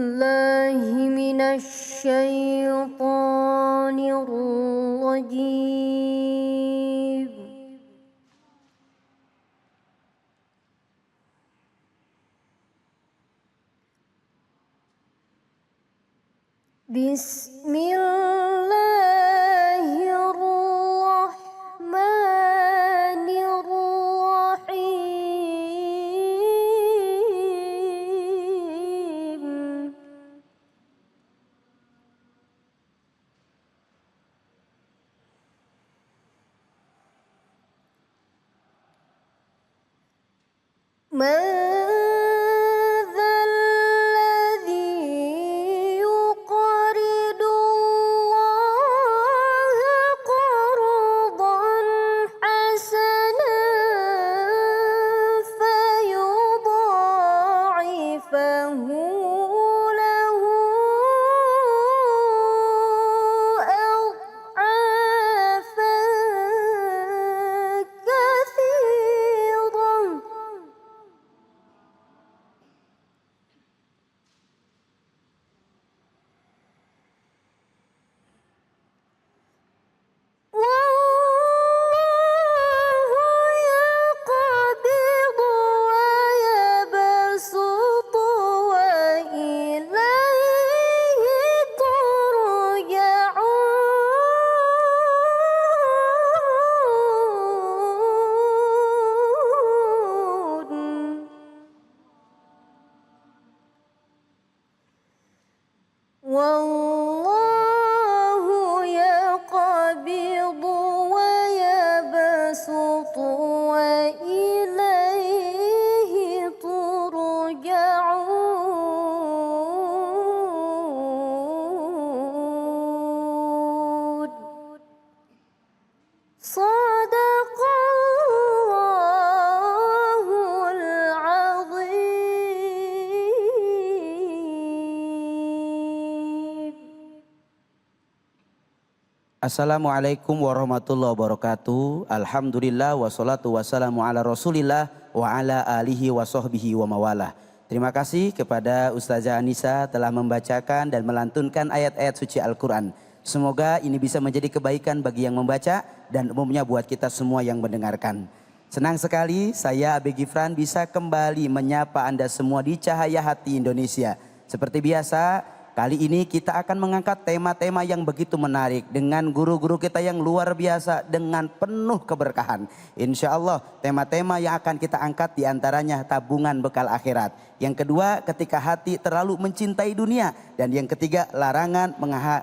بالله من الشيطان الرجيم. بسم الله الرحمن الرحيم. من ذا الذي يقرض الله قرضا حسنا فيضاعفه له أضعافا كثيرة. والله يقبض ويبسط وإليه ترجعون. صدق الله العظيم. Assalamualaikum warahmatullahi wabarakatuh. Alhamdulillah wassalatu wassalamu ala rasulillah wa ala alihi wa sahbihi wa mawalah. Terima kasih kepada Ustazah Anissa telah membacakan dan melantunkan ayat-ayat suci Al-Quran. Semoga ini bisa menjadi kebaikan bagi yang membaca dan umumnya buat kita semua yang mendengarkan. Senang sekali saya Abe Gifran bisa kembali menyapa Anda semua di Cahaya Hati Indonesia. Seperti biasa, kali ini kita akan mengangkat tema-tema yang begitu menarik dengan guru-guru kita yang luar biasa dengan penuh keberkahan. Insya Allah tema-tema yang akan kita angkat diantaranya tabungan bekal akhirat. Yang kedua, ketika hati terlalu mencintai dunia. Dan yang ketiga, larangan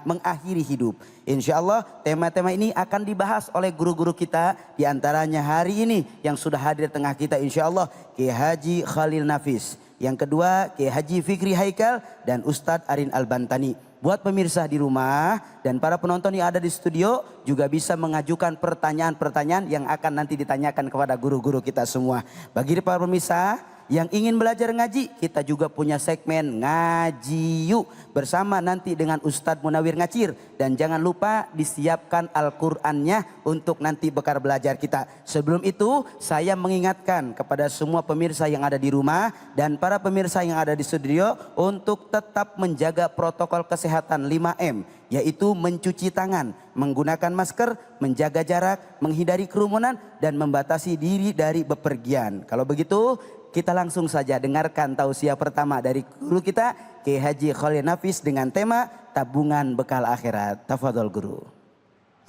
mengakhiri hidup. Insya Allah tema-tema ini akan dibahas oleh guru-guru kita. Diantaranya hari ini yang sudah hadir tengah kita insya Allah Kiai Haji Khalil Nafis. Yang kedua Kiai Haji Fikri Haikal dan Ustadz Arin Al-Bantani. Buat pemirsa di rumah dan para penonton yang ada di studio juga bisa mengajukan pertanyaan-pertanyaan yang akan nanti ditanyakan kepada guru-guru kita semua. Bagi para pemirsa yang ingin belajar ngaji, kita juga punya segmen Ngaji Yuk bersama nanti dengan Ustadz Munawir Ngacir. Dan jangan lupa disiapkan Al-Qur'annya untuk nanti bekal belajar kita. Sebelum itu saya mengingatkan kepada semua pemirsa yang ada di rumah dan para pemirsa yang ada di studio untuk tetap menjaga protokol kesehatan 5M, yaitu mencuci tangan, menggunakan masker, menjaga jarak, menghindari kerumunan dan membatasi diri dari bepergian. Kalau begitu kita langsung saja dengarkan tausiah pertama dari guru kita Kiai Haji Khalil Nafis dengan tema tabungan bekal akhirat. Tafadhol guru.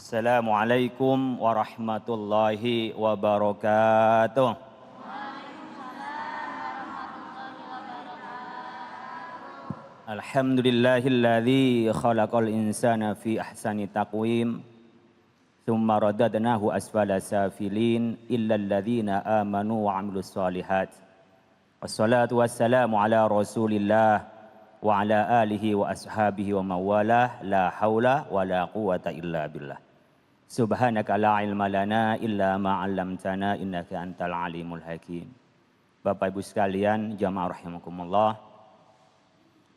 Assalamualaikum warahmatullahi wabarakatuh. Alhamdulillahilladzi khalaqal insana fi ahsani taqwim. Thumma radadnahu asfala safilin illa alladhina amanu wa amilus solihat. Wassalatu wassalamu ala rasulillah wa ala alihi wa ashabihi wa mawalah. La hawla wa la quwata illa billah. Subhanaka la ilma lana illa ma'allamtana innaka antal alimul hakim. Bapak ibu sekalian, jamaah rahimakumullah.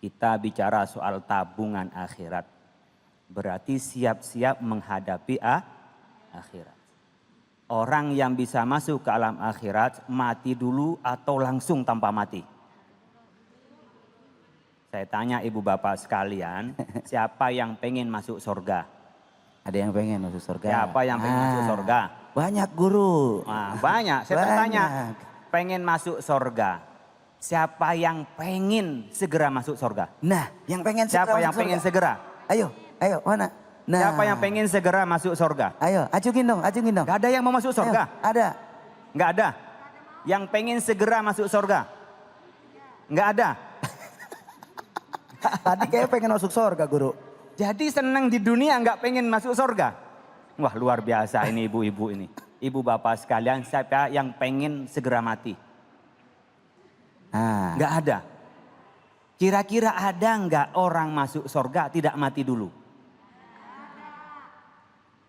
Kita bicara soal tabungan akhirat. Berarti siap-siap menghadapi akhirat. Orang yang bisa masuk ke alam akhirat mati dulu atau langsung tanpa mati? Saya tanya ibu bapak sekalian, siapa yang pengen masuk surga? Ada yang pengen masuk surga? Siapa yang pengen masuk surga? Banyak guru. Nah, banyak. Saya tanya, pengen masuk surga. Siapa yang pengen segera masuk surga? Nah, yang pengen segera Siapa yang masuk pengen surga? segera? Ayo, mana? Nah. Siapa yang pengen segera masuk surga? Ayo, acungin dong. Gak ada yang mau masuk surga? Ayo, ada. Gak ada. Yang pengen segera masuk surga? Gak ada. Tadi kayak pengen masuk surga, guru. Jadi senang di dunia nggak pengen masuk surga? Wah, luar biasa ini ibu-ibu ini. Ibu bapak sekalian, siapa yang pengen segera mati? Nggak ada. Kira-kira ada nggak orang masuk surga tidak mati dulu?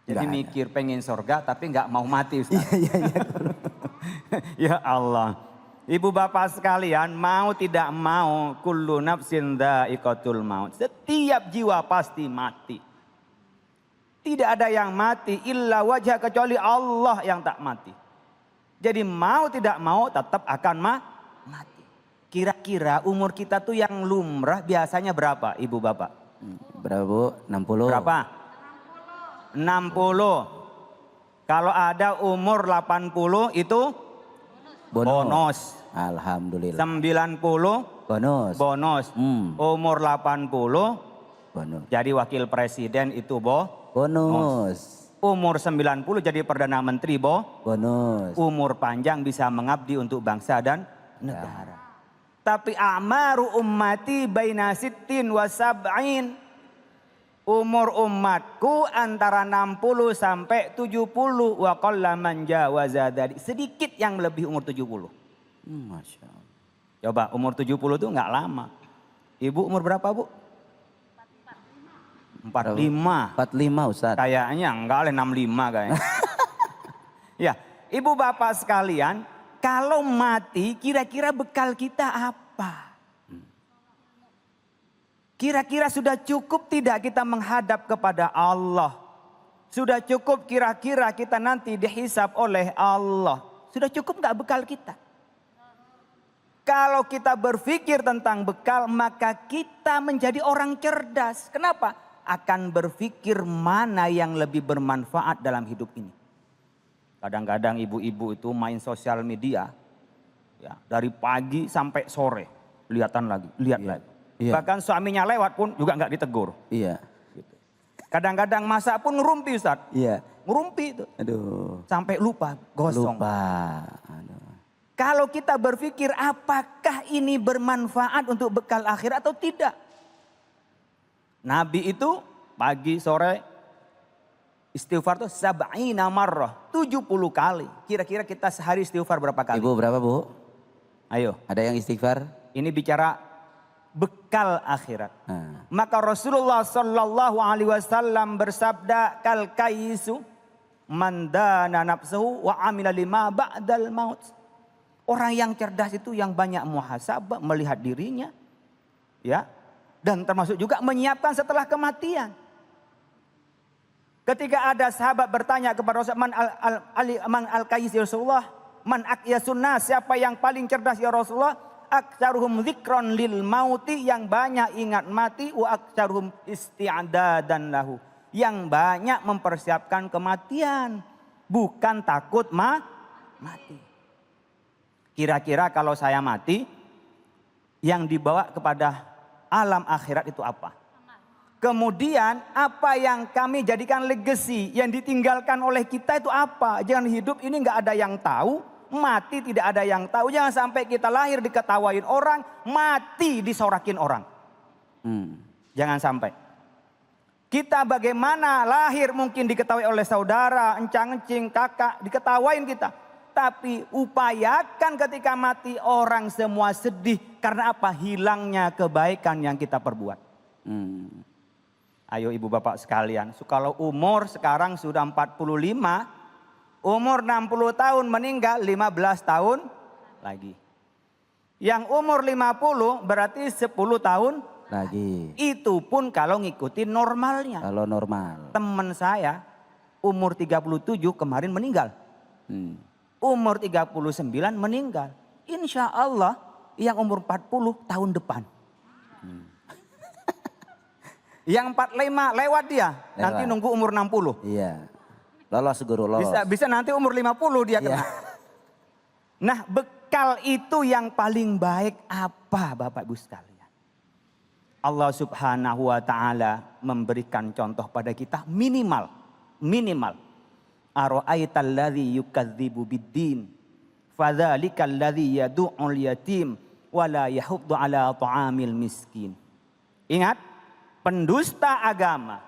Jadi Nggak mikir pengen surga tapi nggak mau mati, Ustaz. Iya, Ya Allah. Ibu bapak sekalian, mau tidak mau, kullu nafsin dha'iqatul maut. Setiap jiwa pasti mati. Tidak ada yang mati illa wajah, kecuali Allah yang tak mati. Jadi mau tidak mau tetap akan mati. Kira-kira umur kita tuh yang lumrah biasanya berapa ibu bapak? Berapa Bu? 60. Berapa? 60. Kalau ada umur 80 itu bonus. Alhamdulillah. 90 Bonus. bonus. Umur 80 Bonus. jadi wakil presiden itu Bonus. Umur 90 jadi perdana menteri Bonus. Umur panjang bisa mengabdi untuk bangsa dan negara. Tapi amaru ummati baina sittin wa sab'in. Umur umatku antara 60 sampai 70. Wa qalla man jawaza dzalik. Sedikit yang lebih umur 70. Masya Allah. Coba umur 70 itu nggak lama. Ibu umur berapa Bu? 45. 45 Ustaz. Kayaknya enggak oleh 65 kayaknya. Ya, ibu bapak sekalian, kalau mati kira-kira bekal kita apa? Kira-kira sudah cukup tidak kita menghadap kepada Allah? Sudah cukup kira-kira kita nanti dihisap oleh Allah? Sudah cukup nggak bekal kita? Kalau kita berpikir tentang bekal, maka kita menjadi orang cerdas. Kenapa? Akan berpikir mana yang lebih bermanfaat dalam hidup ini. Kadang-kadang ibu-ibu itu main sosial media, ya, dari pagi sampai sore, lihatan lagi, lihat lagi. Iya. Bahkan suaminya lewat pun juga nggak ditegur. Iya. Kadang-kadang masak pun ngerumpi Ustaz. Iya. Ngerumpi itu. Aduh. Sampai lupa, gosong. Lupa. Aduh. Kalau kita berpikir apakah ini bermanfaat untuk bekal akhir atau tidak. Nabi itu pagi sore istighfar itu sab'ina marrah, 70 kali. Kira-kira kita sehari istighfar berapa kali? Ibu berapa Bu? Ayo. Ada yang istighfar? Ini bicara bekal akhirat. Nah. Maka Rasulullah sallallahu alaihi wasallam bersabda, kal kaisu man dana nafsuhu wa amila lima ba'dal maut. Orang yang cerdas itu yang banyak muhasabah, melihat dirinya, ya, dan termasuk juga menyiapkan setelah kematian. Ketika ada sahabat bertanya kepada Rasulullah, man al-kayis ya Rasulullah, man aqyasun nas, siapa yang paling cerdas ya Rasulullah? Aktsaruhum dzikron lil mauti, yang banyak ingat mati, wa aktsaruhum isti'dadan lahu, yang banyak mempersiapkan kematian, bukan takut mati. Kira-kira kalau saya mati, yang dibawa kepada alam akhirat itu apa? Kemudian apa yang kami jadikan legacy, yang ditinggalkan oleh kita itu apa? Jangan hidup ini nggak ada yang tahu, mati tidak ada yang tahu. Jangan sampai kita lahir diketawain orang, mati disorakin orang. Jangan sampai. Kita bagaimana lahir mungkin diketahui oleh saudara, encang-encing, kakak, diketawain kita. Tapi upayakan ketika mati orang semua sedih. Karena apa? Hilangnya kebaikan yang kita perbuat. Ayo ibu bapak sekalian. Kalau umur sekarang sudah 45. Umur 60 tahun meninggal 15 tahun lagi. Yang umur 50 berarti 10 tahun lagi. Itu pun kalau ngikutin normalnya. Kalau normal. Teman saya umur 37 kemarin meninggal. Umur 39 meninggal. Insya Allah yang umur 40 tahun depan. Yang 45 lewat dia, nanti Lewat. nunggu umur 60. Iya. Lolos guru, lolos. Bisa nanti umur 50 dia Iya. kena. Nah, bekal itu yang paling baik apa Bapak Ibu sekalian? Allah Subhanahu wa taala memberikan contoh pada kita minimal. Ara'aital ladzi yukadzibu biddin fadzalikal ladzi yad'ul yatim wa la yahuddu ala ta'amil miskin. Ingat, pendusta agama.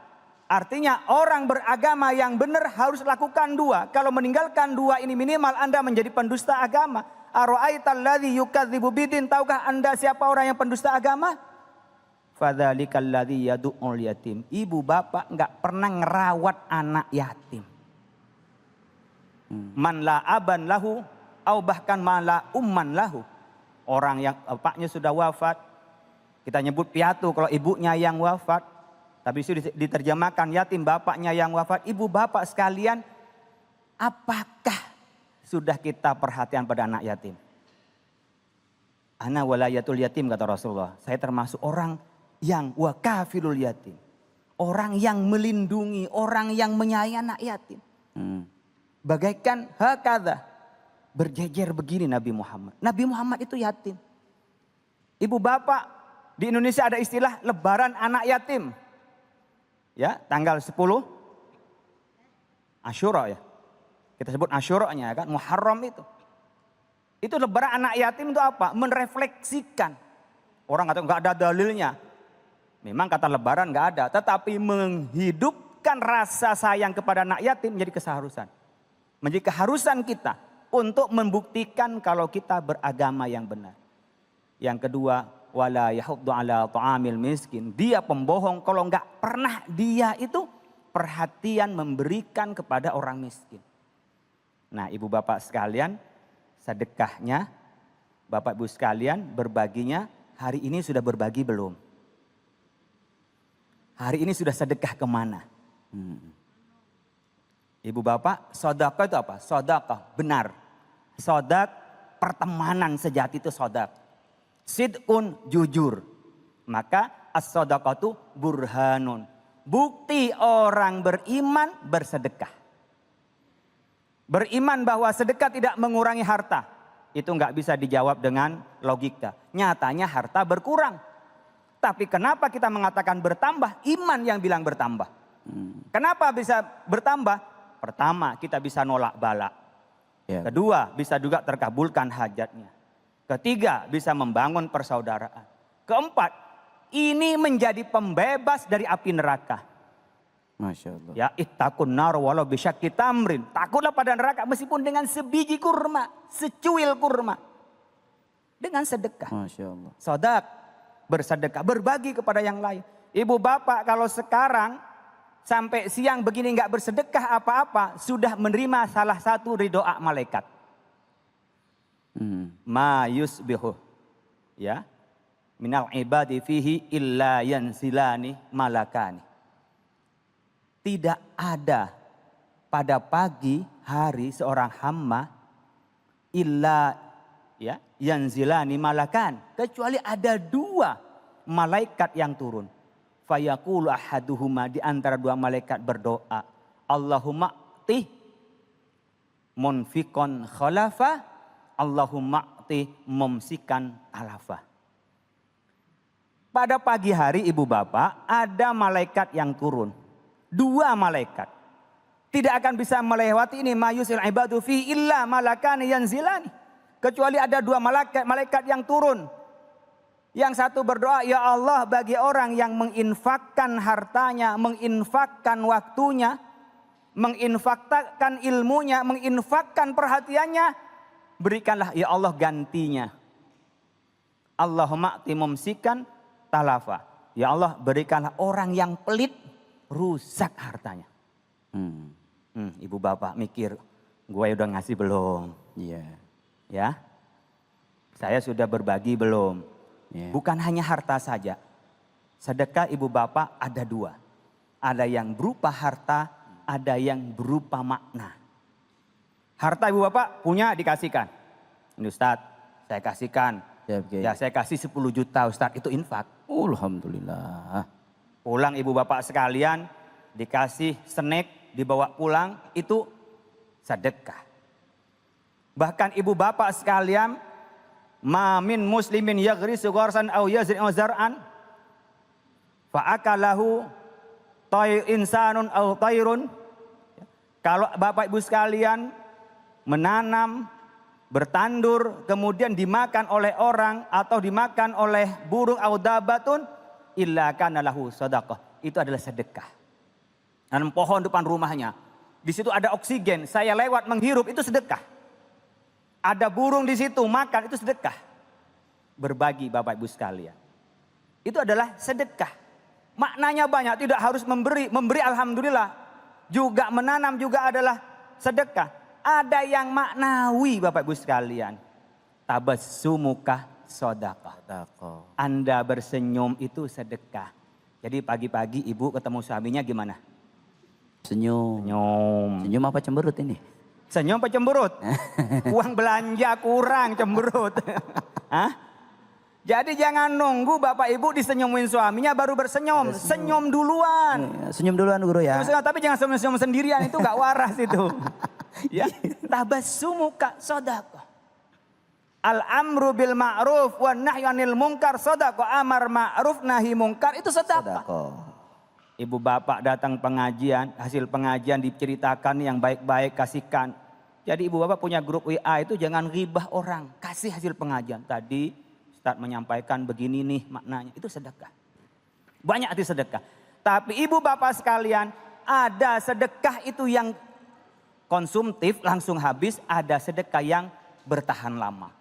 Artinya orang beragama yang benar harus lakukan dua. Kalau meninggalkan dua ini minimal Anda menjadi pendusta agama. Ara'aital ladzi yukadzibu biddin, tahukah Anda siapa orang yang pendusta agama? Fadzalikal ladzi yad'ul yatim. Ibu bapak enggak pernah ngerawat anak yatim. Man la aban lahu au bahkan man la umman lahu. Orang yang bapaknya sudah wafat, kita nyebut piatu kalau ibunya yang wafat. Tapi itu diterjemahkan yatim, bapaknya yang wafat. Ibu bapak sekalian, apakah sudah kita perhatian pada anak yatim? Ana walayatul yatim kata Rasulullah. Saya termasuk orang yang wakafilul yatim. Orang yang melindungi, orang yang menyayangi anak yatim. Bagaikan hakadha. Berjejer begini Nabi Muhammad. Nabi Muhammad itu yatim. Ibu bapak, di Indonesia ada istilah lebaran anak yatim. Ya, tanggal 10 Asyura ya. Kita sebut Asyuranya kan, Muharram itu. Itu lebaran anak yatim itu apa? Merefleksikan. Orang kata enggak ada dalilnya. Memang kata lebaran enggak ada, tetapi menghidupkan rasa sayang kepada anak yatim menjadi keseharusan. Menjadi keharusan kita untuk membuktikan kalau kita beragama yang benar. Yang kedua, wala yahuddu ala ta'amil miskin. Dia pembohong kalau enggak pernah dia itu perhatian memberikan kepada orang miskin. Nah, ibu bapak sekalian, sedekahnya, bapak ibu sekalian berbaginya hari ini sudah berbagi belum? Hari ini sudah sedekah kemana? Ibu bapak, sedekah itu apa? Sedekah benar. Sedekah pertemanan sejati itu sedekah. Sidqun jujur. Maka as-sedekatu burhanun. Bukti orang beriman bersedekah. Beriman bahwa sedekah tidak mengurangi harta. Itu enggak bisa dijawab dengan logika. Nyatanya harta berkurang. Tapi kenapa kita mengatakan bertambah? Iman yang bilang bertambah. Kenapa bisa bertambah? Pertama, kita bisa nolak bala. Ya. Kedua, bisa juga terkabulkan hajatnya. Ketiga, bisa membangun persaudaraan. Keempat, ini menjadi pembebas dari api neraka. Masya Allah. Ya, ittaqun nar walau bisyakki tamrin. Takutlah pada neraka meskipun dengan sebiji kurma, secuil kurma. Dengan sedekah. Masya Allah. Sodak, bersedekah, berbagi kepada yang lain. Ibu bapak kalau sekarang sampai siang begini nggak bersedekah apa-apa, sudah menerima salah satu doa malaikat. Ma yusbihu. Ya. Minal ibadi fihi illa yansilani malakani. Tidak ada pada pagi hari seorang hamba illa ya yanzilani malakan, kecuali ada dua malaikat yang turun. Fayaqulu ahaduhuma, di antara dua malaikat berdoa, Allahumma ti munfikon khalafa, Allahumma ti mumsikan alafa. Pada pagi hari ibu bapak ada malaikat yang turun. Dua malaikat. Tidak akan bisa melewati ini mayusil ibadu fi illa malakani yanzilani. Kecuali ada dua malaikat yang turun. Yang satu berdoa, ya Allah bagi orang yang menginfakkan hartanya, menginfakkan waktunya, menginfakkan ilmunya, menginfakkan perhatiannya, berikanlah ya Allah gantinya. Allahumma timumsikan talafa. Ya Allah berikanlah orang yang pelit, rusak hartanya. Ibu bapak mikir, gue udah ngasih belum? Iya. Ya, saya sudah berbagi belum? Yeah. Bukan hanya harta saja. Sedekah ibu bapak ada dua. Ada yang berupa harta, ada yang berupa makna. Harta ibu bapak punya dikasihkan. Ini Ustadz, saya kasihkan Siap, Kiai. Ya saya kasih 10 juta Ustaz, itu infak. Alhamdulillah. Pulang ibu bapak sekalian, dikasih snack, dibawa pulang, itu sedekah. Bahkan ibu bapak sekalian, ma min muslimin yaghrisu gharsan aw yazri'u zar'an fa'akalahu insanun aw tayrun. Kalau bapak ibu sekalian menanam, bertandur, kemudian dimakan oleh orang atau dimakan oleh burung aw dabatun, illa kana lahu sadaqah. Itu adalah sedekah. Nanam pohon depan rumahnya, di situ ada oksigen, saya lewat menghirup, itu sedekah. Ada burung di situ makan, itu sedekah. Berbagi bapak ibu sekalian, itu adalah sedekah. Maknanya banyak, tidak harus memberi alhamdulillah. Juga menanam juga adalah sedekah. Ada yang maknawi bapak ibu sekalian. Tabassumuka sedekah. Anda bersenyum itu sedekah. Jadi pagi-pagi ibu ketemu suaminya gimana? Senyum. Senyum. Senyum apa cemberut ini? Senyum apa cemberut? Uang belanja kurang cemberut. Hah? Jadi jangan nunggu bapak ibu disenyumin suaminya baru bersenyum. Senyum duluan. Senyum duluan guru ya. Tapi jangan senyum sendirian, itu gak waras itu. Ya, tabassumuka sedekah. Al-amru bil ma'ruf wa nahyu 'anil munkar sedekah. Amar ma'ruf nahi munkar itu sedekah. Ibu bapak datang pengajian, hasil pengajian diceritakan yang baik-baik, kasihkan. Jadi ibu bapak punya grup WA itu jangan ribah orang, kasih hasil pengajian. Tadi Ustaz menyampaikan begini nih maknanya, itu sedekah. Banyak arti sedekah. Tapi ibu bapak sekalian, ada sedekah itu yang konsumtif langsung habis, ada sedekah yang bertahan lama.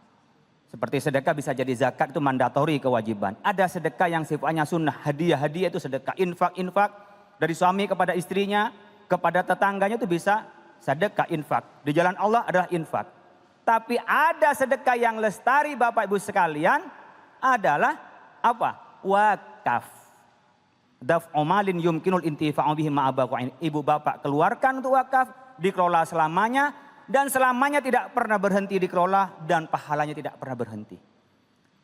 Seperti sedekah bisa jadi zakat, itu mandatori kewajiban. Ada sedekah yang sifatnya sunnah, hadiah itu sedekah. Infak dari suami kepada istrinya, kepada tetangganya itu bisa sedekah infak. Di jalan Allah adalah infak. Tapi ada sedekah yang lestari bapak ibu sekalian adalah apa? Wakaf. Daf'u malin yumkinul intifa'u bihi ma'abaqa'in. Ibu bapak keluarkan untuk wakaf, dikelola selamanya, dan selamanya tidak pernah berhenti dikelola, dan pahalanya tidak pernah berhenti.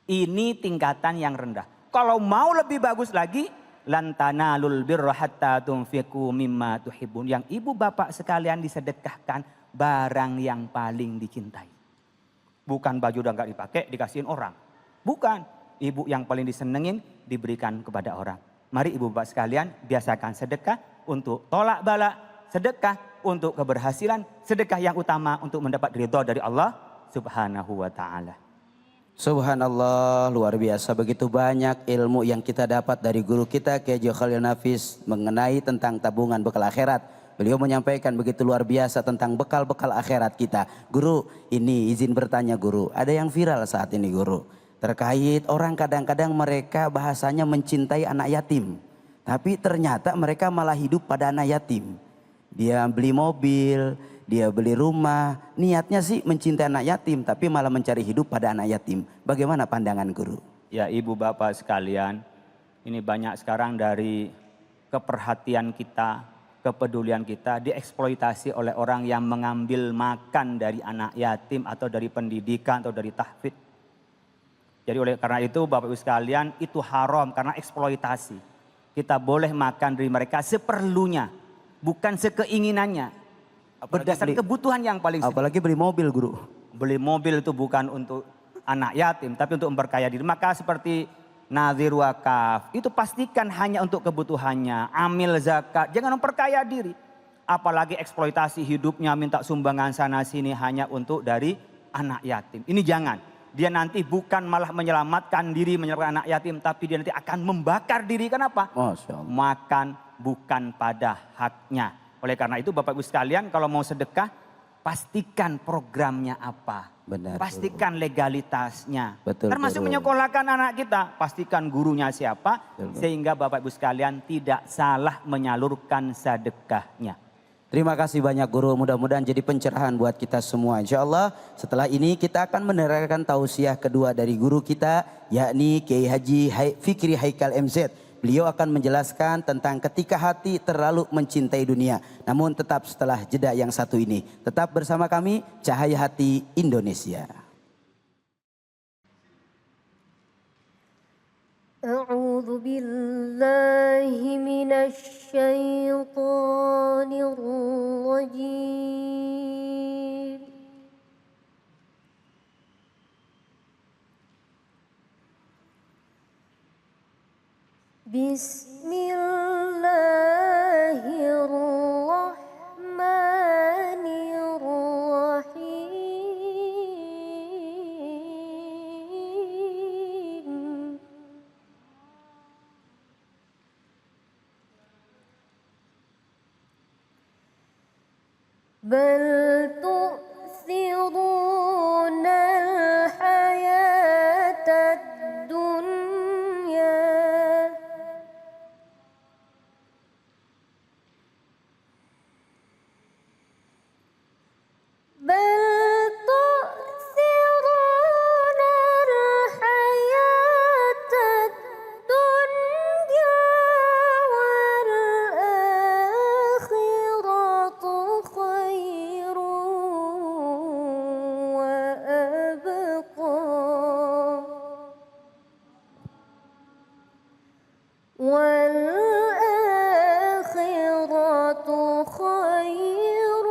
Ini tingkatan yang rendah. Kalau mau lebih bagus lagi, lan tanalul birra hatta tunfiqu mimma tuhibbun. Yang ibu bapak sekalian disedekahkan barang yang paling dicintai. Bukan baju udah gak dipakai dikasihin orang. Bukan. Ibu yang paling disenengin diberikan kepada orang. Mari ibu bapak sekalian biasakan sedekah untuk tolak bala, sedekah untuk keberhasilan, sedekah yang utama untuk mendapat ridha dari Allah Subhanahu wa taala. Subhanallah, luar biasa, begitu banyak ilmu yang kita dapat dari guru kita Kiai Haji Khalil Nafis mengenai tentang tabungan bekal akhirat. Beliau menyampaikan begitu luar biasa tentang bekal-bekal akhirat kita. Guru, ini izin bertanya guru, ada yang viral saat ini guru. Terkait orang kadang-kadang mereka bahasanya mencintai anak yatim. Tapi ternyata mereka malah hidup pada anak yatim. Dia beli mobil, dia beli rumah, niatnya sih mencintai anak yatim tapi malah mencari hidup pada anak yatim. Bagaimana pandangan guru? Ya ibu bapak sekalian, ini banyak sekarang dari keperhatian kita, kepedulian kita dieksploitasi oleh orang yang mengambil makan dari anak yatim atau dari pendidikan atau dari tahfidz. Jadi oleh karena itu bapak ibu sekalian, itu haram karena eksploitasi. Kita boleh makan dari mereka seperlunya, bukan sekeinginannya. Berdasarkan kebutuhan yang paling sedikit. Apalagi beli mobil guru. Beli mobil itu bukan untuk anak yatim, tapi untuk memperkaya diri. Maka seperti nazir wakaf, itu pastikan hanya untuk kebutuhannya. Amil zakat, jangan memperkaya diri. Apalagi eksploitasi hidupnya, minta sumbangan sana sini hanya untuk dari anak yatim. Ini jangan. Dia nanti bukan malah menyelamatkan diri, menyelamatkan anak yatim, tapi dia nanti akan membakar diri. Kenapa? Masya Allah. Makan bukan pada haknya. Oleh karena itu Bapak Ibu sekalian, kalau mau sedekah, pastikan programnya apa. Benar. Pastikan legalitasnya. Betul. Termasuk menyekolahkan anak kita, pastikan gurunya siapa. Betul. Sehingga Bapak Ibu sekalian tidak salah menyalurkan sedekahnya. Terima kasih banyak guru, mudah-mudahan jadi pencerahan buat kita semua. Insya Allah setelah ini kita akan mendengarkan tausiah kedua dari guru kita, yakni Kiai Haji Fikri Haikal MZ. Beliau akan menjelaskan tentang ketika hati terlalu mencintai dunia. Namun tetap setelah jeda yang satu ini. Tetap bersama kami, Cahaya Hati Indonesia. أعوذ بالله من الشيطان الرجيم بسم الله الرحمن الرحيم بل تؤثرون الحياة الدنيا بل تؤثرون الحياة الدنيا والآخرة خير والآخرة خير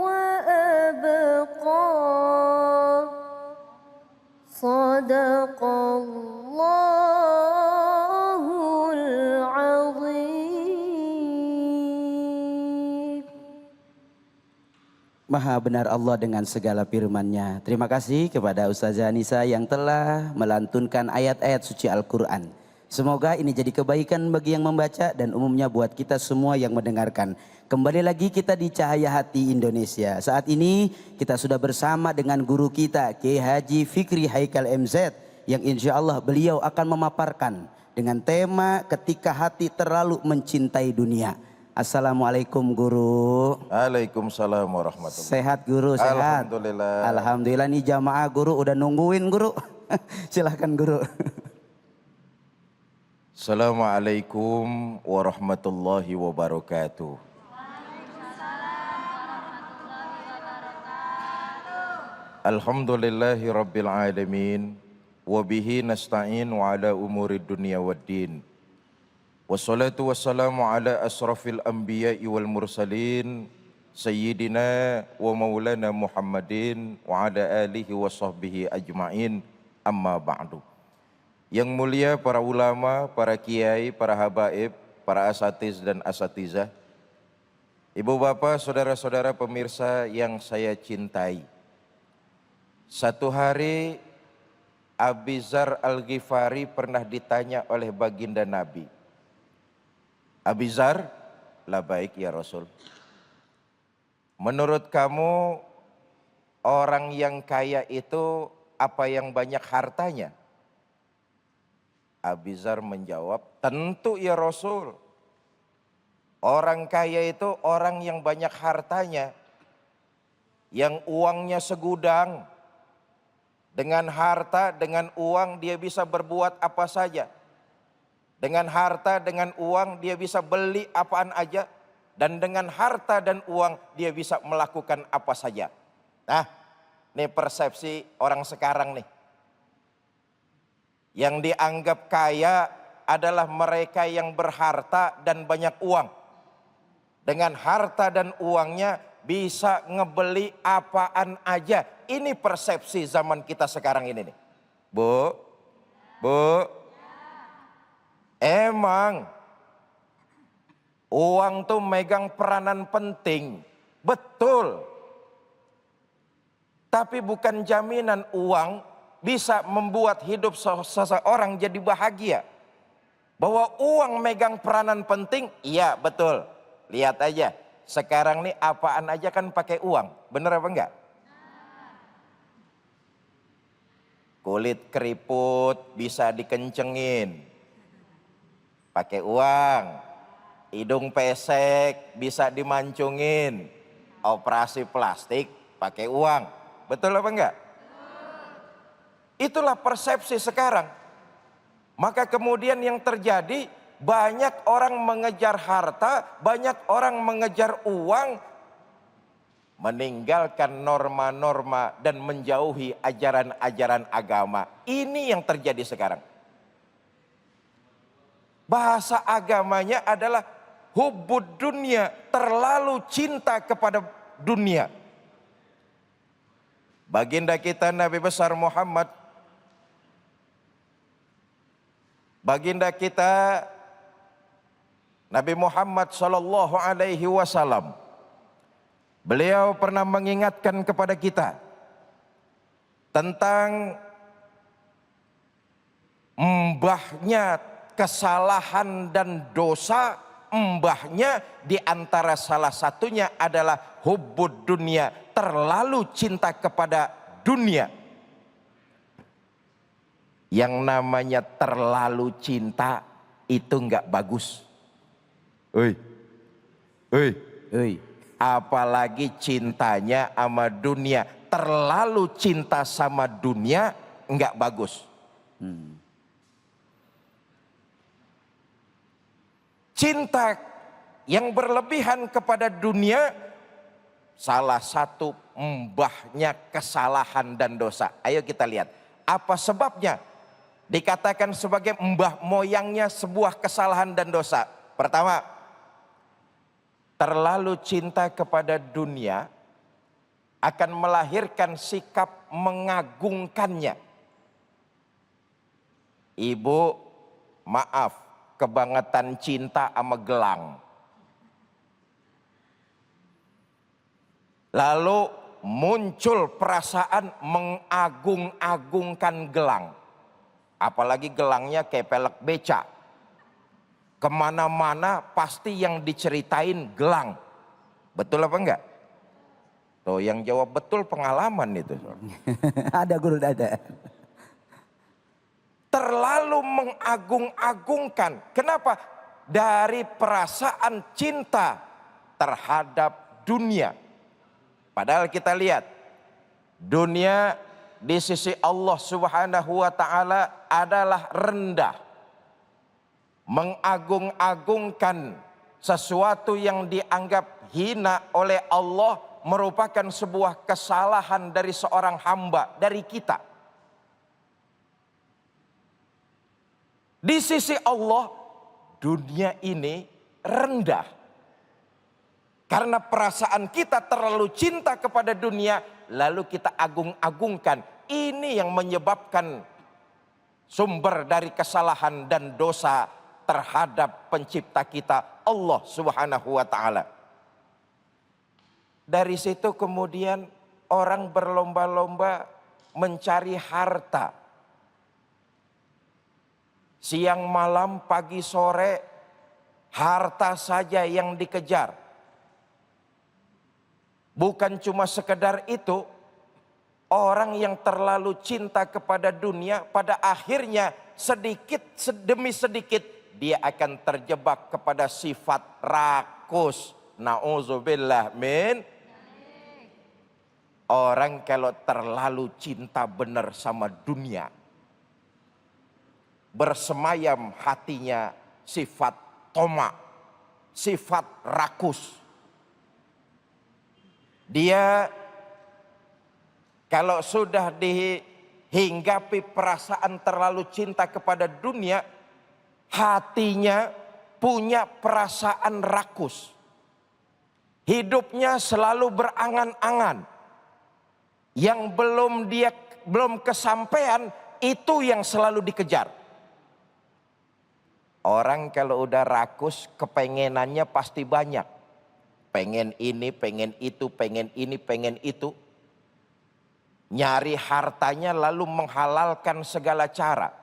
وأبقى صدق الله العظيم. Maha benar Allah dengan segala firman-Nya. Terima kasih kepada Ustazah Anissa yang telah melantunkan ayat-ayat suci Al-Quran. Semoga ini jadi kebaikan bagi yang membaca dan umumnya buat kita semua yang mendengarkan. Kembali lagi kita di Cahaya Hati Indonesia. Saat ini kita sudah bersama dengan guru kita Kiai Haji Fikri Haikal MZ, yang insya Allah beliau akan memaparkan dengan tema ketika hati terlalu mencintai dunia. Assalamualaikum guru. Waalaikumsalam warahmatullahi. Sehat guru, sehat. Alhamdulillah. Alhamdulillah nih jamaah guru udah nungguin guru. Silahkan guru. Assalamualaikum warahmatullahi wabarakatuh. Alhamdulillahi rabbil alamin. Wabihi nasta'in wa ala umuri dunia waddin. Wassalatu wassalamu ala asrafil anbiya'i wal mursalin Sayyidina wa maulana Muhammadin wa ala alihi wa sahbihi ajma'in, amma ba'du. Yang mulia para ulama, para kiai, para habaib, para asatiz dan asatizah, ibu bapak, saudara-saudara pemirsa yang saya cintai. Satu hari Abi Dzar Al-Ghifari pernah ditanya oleh baginda Nabi, Abi Dzar, labaik ya Rasul, menurut kamu orang yang kaya itu apa yang banyak hartanya? Abi Dzar menjawab, tentu ya Rasul, orang kaya itu orang yang banyak hartanya, yang uangnya segudang. Dengan harta, dengan uang dia bisa berbuat apa saja. Dengan harta, dengan uang dia bisa beli apaan aja. Dan dengan harta dan uang dia bisa melakukan apa saja. Nah, ini persepsi orang sekarang nih. Yang dianggap kaya adalah mereka yang berharta dan banyak uang. Dengan harta dan uangnya bisa ngebeli apaan aja. Ini persepsi zaman kita sekarang ini nih. Bu, emang uang tuh megang peranan penting, betul. Tapi bukan jaminan uang bisa membuat hidup seseorang jadi bahagia. Bahwa uang megang peranan penting, iya betul. Lihat aja, sekarang nih apaan aja kan pakai uang, bener apa enggak? Kulit keriput bisa dikencengin, pakai uang. Hidung pesek bisa dimancungin, operasi plastik pakai uang. Betul apa enggak? Itulah persepsi sekarang. Maka kemudian yang terjadi, banyak orang mengejar harta, banyak orang mengejar uang, meninggalkan norma-norma dan menjauhi ajaran-ajaran agama. Ini yang terjadi sekarang. Bahasa agamanya adalah hubbud dunia, terlalu cinta kepada dunia. Baginda kita Nabi besar Muhammad, baginda kita Nabi Muhammad sallallahu alaihi wasallam, beliau pernah mengingatkan kepada kita tentang mbahnya kesalahan dan dosa. Mbahnya di antara salah satunya adalah hubbud dunia, terlalu cinta kepada dunia. Yang namanya terlalu cinta itu enggak bagus. Apalagi cintanya sama dunia, terlalu cinta sama dunia enggak bagus. Cinta yang berlebihan kepada dunia salah satu mbahnya kesalahan dan dosa. Ayo kita lihat apa sebabnya dikatakan sebagai mbah moyangnya sebuah kesalahan dan dosa. Pertama, terlalu cinta kepada dunia akan melahirkan sikap mengagungkannya. Ibu, maaf, kebangetan cinta sama gelang. Lalu muncul perasaan mengagung-agungkan gelang. Apalagi gelangnya kayak pelek beca. Kemana-mana pasti yang diceritain gelang. Betul apa enggak? Tuh yang jawab betul pengalaman itu. Ada guru, ada. Terlalu mengagung-agungkan. Kenapa? Dari perasaan cinta terhadap dunia. Padahal kita lihat, dunia di sisi Allah Subhanahu wa taala adalah rendah. Mengagung-agungkan sesuatu yang dianggap hina oleh Allah merupakan sebuah kesalahan dari seorang hamba, dari kita. Di sisi Allah, dunia ini rendah. Karena perasaan kita terlalu cinta kepada dunia, lalu kita agung-agungkan. Ini yang menyebabkan sumber dari kesalahan dan dosa terhadap pencipta kita, Allah Subhanahu wa taala. Dari situ kemudian orang berlomba-lomba mencari harta. Siang malam, pagi sore, harta saja yang dikejar. Bukan cuma sekedar itu, orang yang terlalu cinta kepada dunia, pada akhirnya sedikit demi sedikit dia akan terjebak kepada sifat rakus. Nauzubillah min. Orang kalau terlalu cinta benar sama dunia, bersemayam hatinya sifat tomak, sifat rakus. Dia kalau sudah dihinggapi perasaan terlalu cinta kepada dunia, hatinya punya perasaan rakus. Hidupnya selalu berangan-angan. Yang belum kesampaian itu yang selalu dikejar. Orang kalau udah rakus, kepengenannya pasti banyak. Pengen ini, pengen itu, pengen ini, pengen itu. Nyari hartanya lalu menghalalkan segala cara.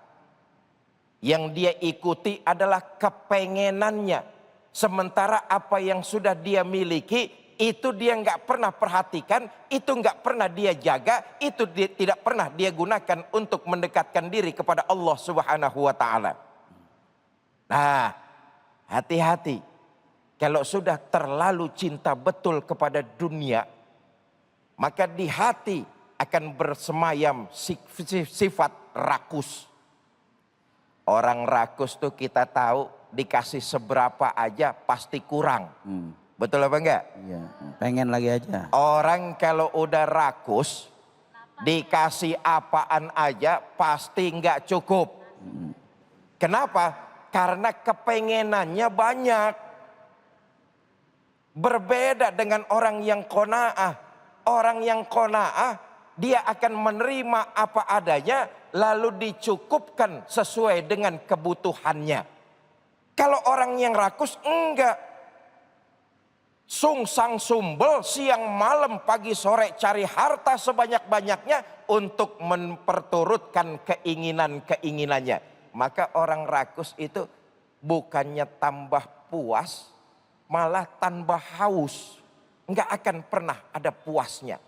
Yang dia ikuti adalah kepengenannya. Sementara apa yang sudah dia miliki, itu dia nggak pernah perhatikan, itu nggak pernah dia jaga, itu dia tidak pernah dia gunakan untuk mendekatkan diri kepada Allah Subhanahu wa taala. Nah, hati-hati. Kalau sudah terlalu cinta betul kepada dunia, maka di hati akan bersemayam sifat rakus. Orang rakus tuh kita tahu dikasih seberapa aja pasti kurang. Betul apa enggak? Iya, pengen lagi aja. Orang kalau udah rakus, dikasih apaan aja pasti nggak cukup. Kenapa? Karena kepengenannya banyak. Berbeda dengan orang yang qanaah. Orang yang qanaah, dia akan menerima apa adanya, lalu dicukupkan sesuai dengan kebutuhannya. Kalau orang yang rakus, enggak. Sungsang sumbel siang malam pagi sore cari harta sebanyak-banyaknya untuk memperturutkan keinginan-keinginannya. Maka orang rakus itu bukannya tambah puas, malah tambah haus. Enggak akan pernah ada puasnya.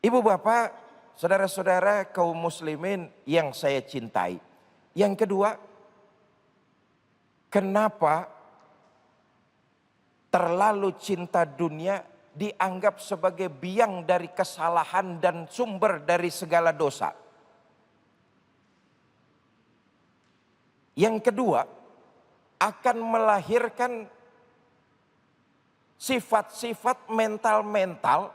Ibu bapak, saudara-saudara kaum muslimin yang saya cintai. Yang kedua, kenapa terlalu cinta dunia dianggap sebagai biang dari kesalahan dan sumber dari segala dosa? Yang kedua, akan melahirkan sifat-sifat mental-mental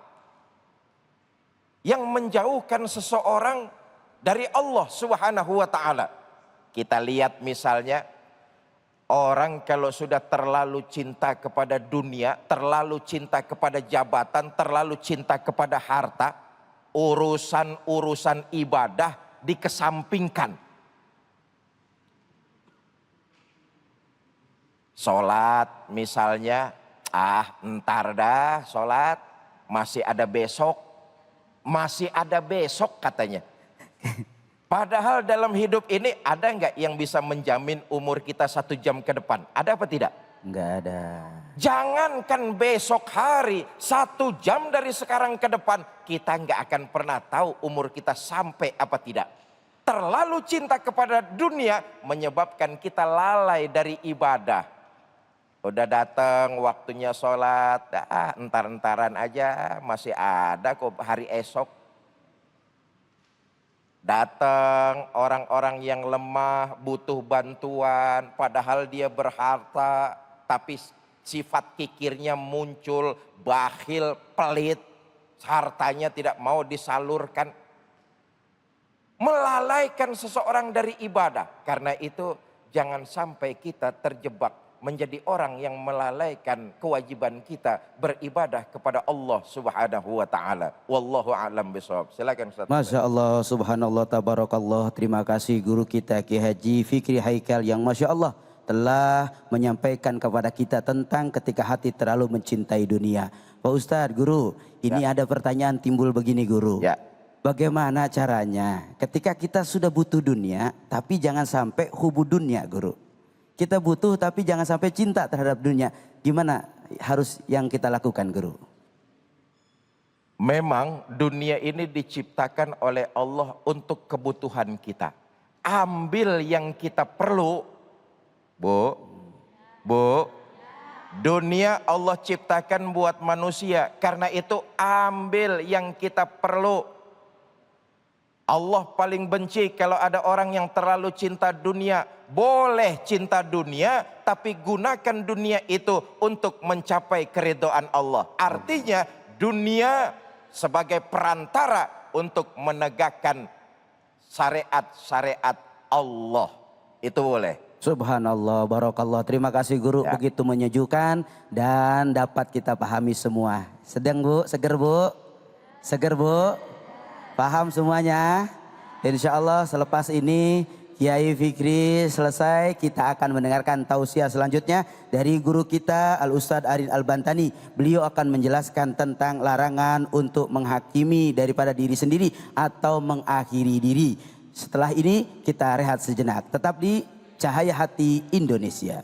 yang menjauhkan seseorang dari Allah Subhanahu wa taala. Kita lihat misalnya, orang kalau sudah terlalu cinta kepada dunia, terlalu cinta kepada jabatan, terlalu cinta kepada harta, urusan-urusan ibadah dikesampingkan. Sholat misalnya, ntar dah sholat, masih ada besok katanya. Padahal dalam hidup ini ada nggak yang bisa menjamin umur kita 1 jam ke depan? Ada apa tidak? Nggak ada. Jangankan besok hari, 1 jam dari sekarang ke depan, kita nggak akan pernah tahu umur kita sampai apa tidak. Terlalu cinta kepada dunia menyebabkan kita lalai dari ibadah. Udah datang waktunya sholat, entar-entaran aja, masih ada kok hari esok. Datang orang-orang yang lemah, butuh bantuan, padahal dia berharta, tapi sifat kikirnya muncul, bakhil, pelit, hartanya tidak mau disalurkan. Melalaikan seseorang dari ibadah. Karena itu jangan sampai kita terjebak menjadi orang yang melalaikan kewajiban kita beribadah kepada Allah Subhanahu wa taala. Wallahu a'lam bishawab. Silakan Ustaz. Masya Allah, subhanallah, tabarakallah. Terima kasih guru kita Ki Haji Fikri Haikal yang Masya Allah telah menyampaikan kepada kita tentang ketika hati terlalu mencintai dunia. Pak Ustadz, guru, ini ada pertanyaan timbul begini guru. Ya. Bagaimana caranya ketika kita sudah butuh dunia tapi jangan sampai hubu dunia guru. Kita butuh tapi jangan sampai cinta terhadap dunia. Gimana harus yang kita lakukan guru? Memang dunia ini diciptakan oleh Allah untuk kebutuhan kita. Ambil yang kita perlu. Bu. Dunia Allah ciptakan buat manusia. Karena itu ambil yang kita perlu. Allah paling benci kalau ada orang yang terlalu cinta dunia. Boleh cinta dunia, tapi gunakan dunia itu untuk mencapai keridhaan Allah. Artinya dunia sebagai perantara untuk menegakkan syariat-syariat Allah. Itu boleh. Subhanallah, barakallah. Terima kasih guru, begitu menyejukkan dan dapat kita pahami semua. Sedang bu, seger bu, seger bu. Paham semuanya? Insya Allah selepas ini Kiai Fikri selesai, kita akan mendengarkan tausiah selanjutnya dari guru kita Al-Ustadz Arin Al-Bantani. Beliau akan menjelaskan tentang larangan untuk menghakimi daripada diri sendiri atau mengakhiri diri. Setelah ini kita rehat sejenak. Tetap di Cahaya Hati Indonesia.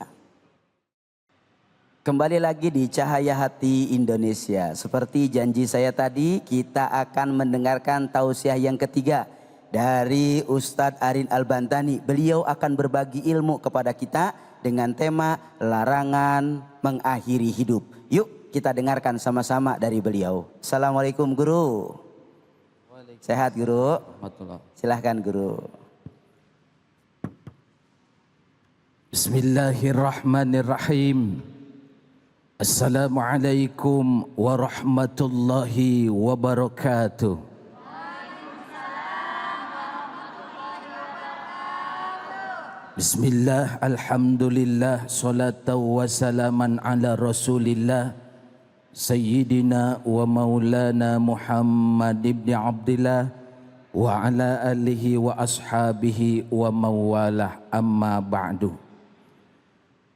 Kembali lagi di Cahaya Hati Indonesia. Seperti janji saya tadi, kita akan mendengarkan tausiah yang ketiga dari Ustadz Arin Al-Bantani. Beliau akan berbagi ilmu kepada kita dengan tema larangan mengakhiri hidup. Yuk kita dengarkan sama-sama dari beliau. Assalamualaikum guru. Sehat guru? Silahkan guru. Bismillahirrahmanirrahim. Assalamualaikum warahmatullahi wabarakatuh. Bismillah, alhamdulillah, salatu wassalaman ala rasulillah Sayyidina wa maulana Muhammad ibn Abdillah wa ala alihi wa ashabihi wa mawalah, amma ba'du.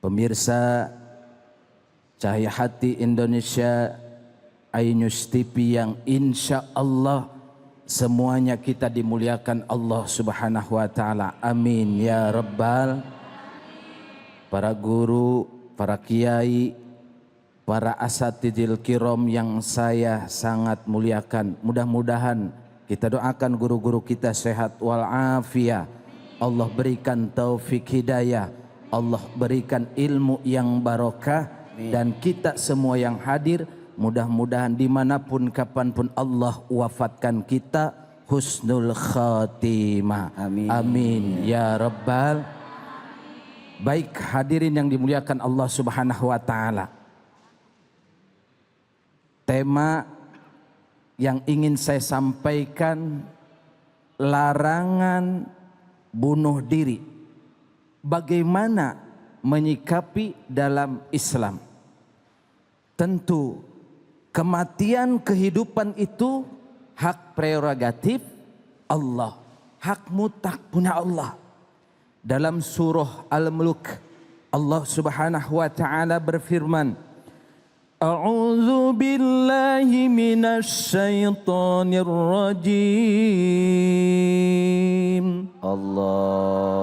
Pemirsa Cahaya Hati Indonesia, iNews TV yang insya Allah semuanya kita dimuliakan Allah Subhanahu wa Ta'ala. Amin ya Rabbal. Para guru, para kiai, para asatidil kiram yang saya sangat muliakan, mudah-mudahan kita doakan guru-guru kita sehat walafiat. Allah berikan taufik hidayah, Allah berikan ilmu yang barokah. Dan kita semua yang hadir, mudah-mudahan dimanapun kapanpun Allah wafatkan kita husnul khatimah. Amin. Amin ya Rabbal. Baik hadirin yang dimuliakan Allah Subhanahu wa Ta'ala, tema yang ingin saya sampaikan, larangan bunuh diri. Bagaimana menyikapi dalam Islam? Tentu kematian, kehidupan itu hak prerogatif Allah, hak mutlak punya Allah. Dalam surah Al-Mulk Allah Subhanahu wa Ta'ala berfirman, A'udzu billahi minasy syaithanir rajim. Allah.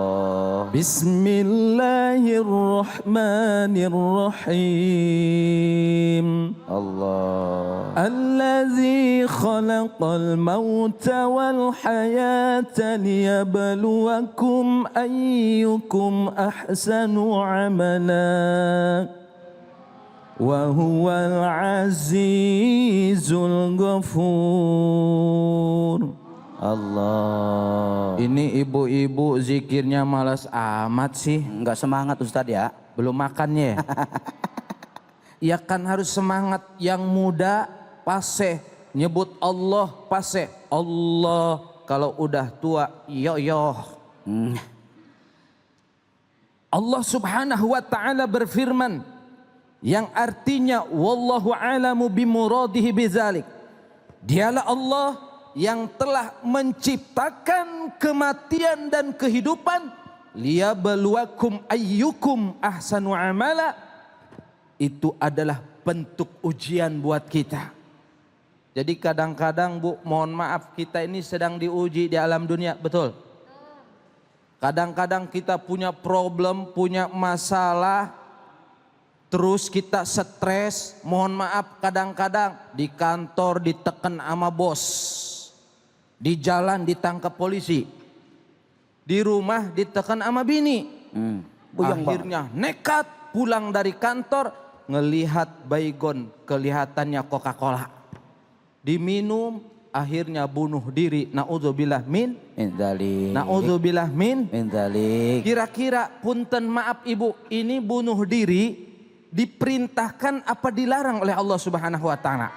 Bismillahirrahmanirrahim. Allah. Allazi khalaqal mauta wal hayata liyabluwakum ayyukum ahsanu amala. Wa huwal azizul ghafur. Allah. Ini ibu-ibu zikirnya malas amat sih. Enggak semangat Ustadz ya. Belum makannya. Ya kan harus semangat. Yang muda paseh, nyebut Allah paseh. Allah. Kalau udah tua yo. Allah Subhanahu wa Ta'ala berfirman yang artinya wallahu a'lamu bimuradihi bidzalik. Dialah Allah yang telah menciptakan kematian dan kehidupan, liyabluwakum ayyukum ahsanu amala. Itu adalah bentuk ujian buat kita. Jadi kadang-kadang Bu, mohon maaf, kita ini sedang diuji di alam dunia, betul? Kadang-kadang kita punya problem, punya masalah, terus kita stres, mohon maaf, kadang-kadang di kantor ditekan sama bos, di jalan ditangkap polisi, di rumah ditekan sama bini. Akhirnya nekat pulang dari kantor, ngelihat baygon, kelihatannya Coca-Cola, diminum, akhirnya bunuh diri. Naudzubillah min dzalik. Naudzubillah min dzalik. Kira-kira punten maaf ibu, ini bunuh diri diperintahkan apa dilarang oleh Allah Subhanahu wa Ta'ala?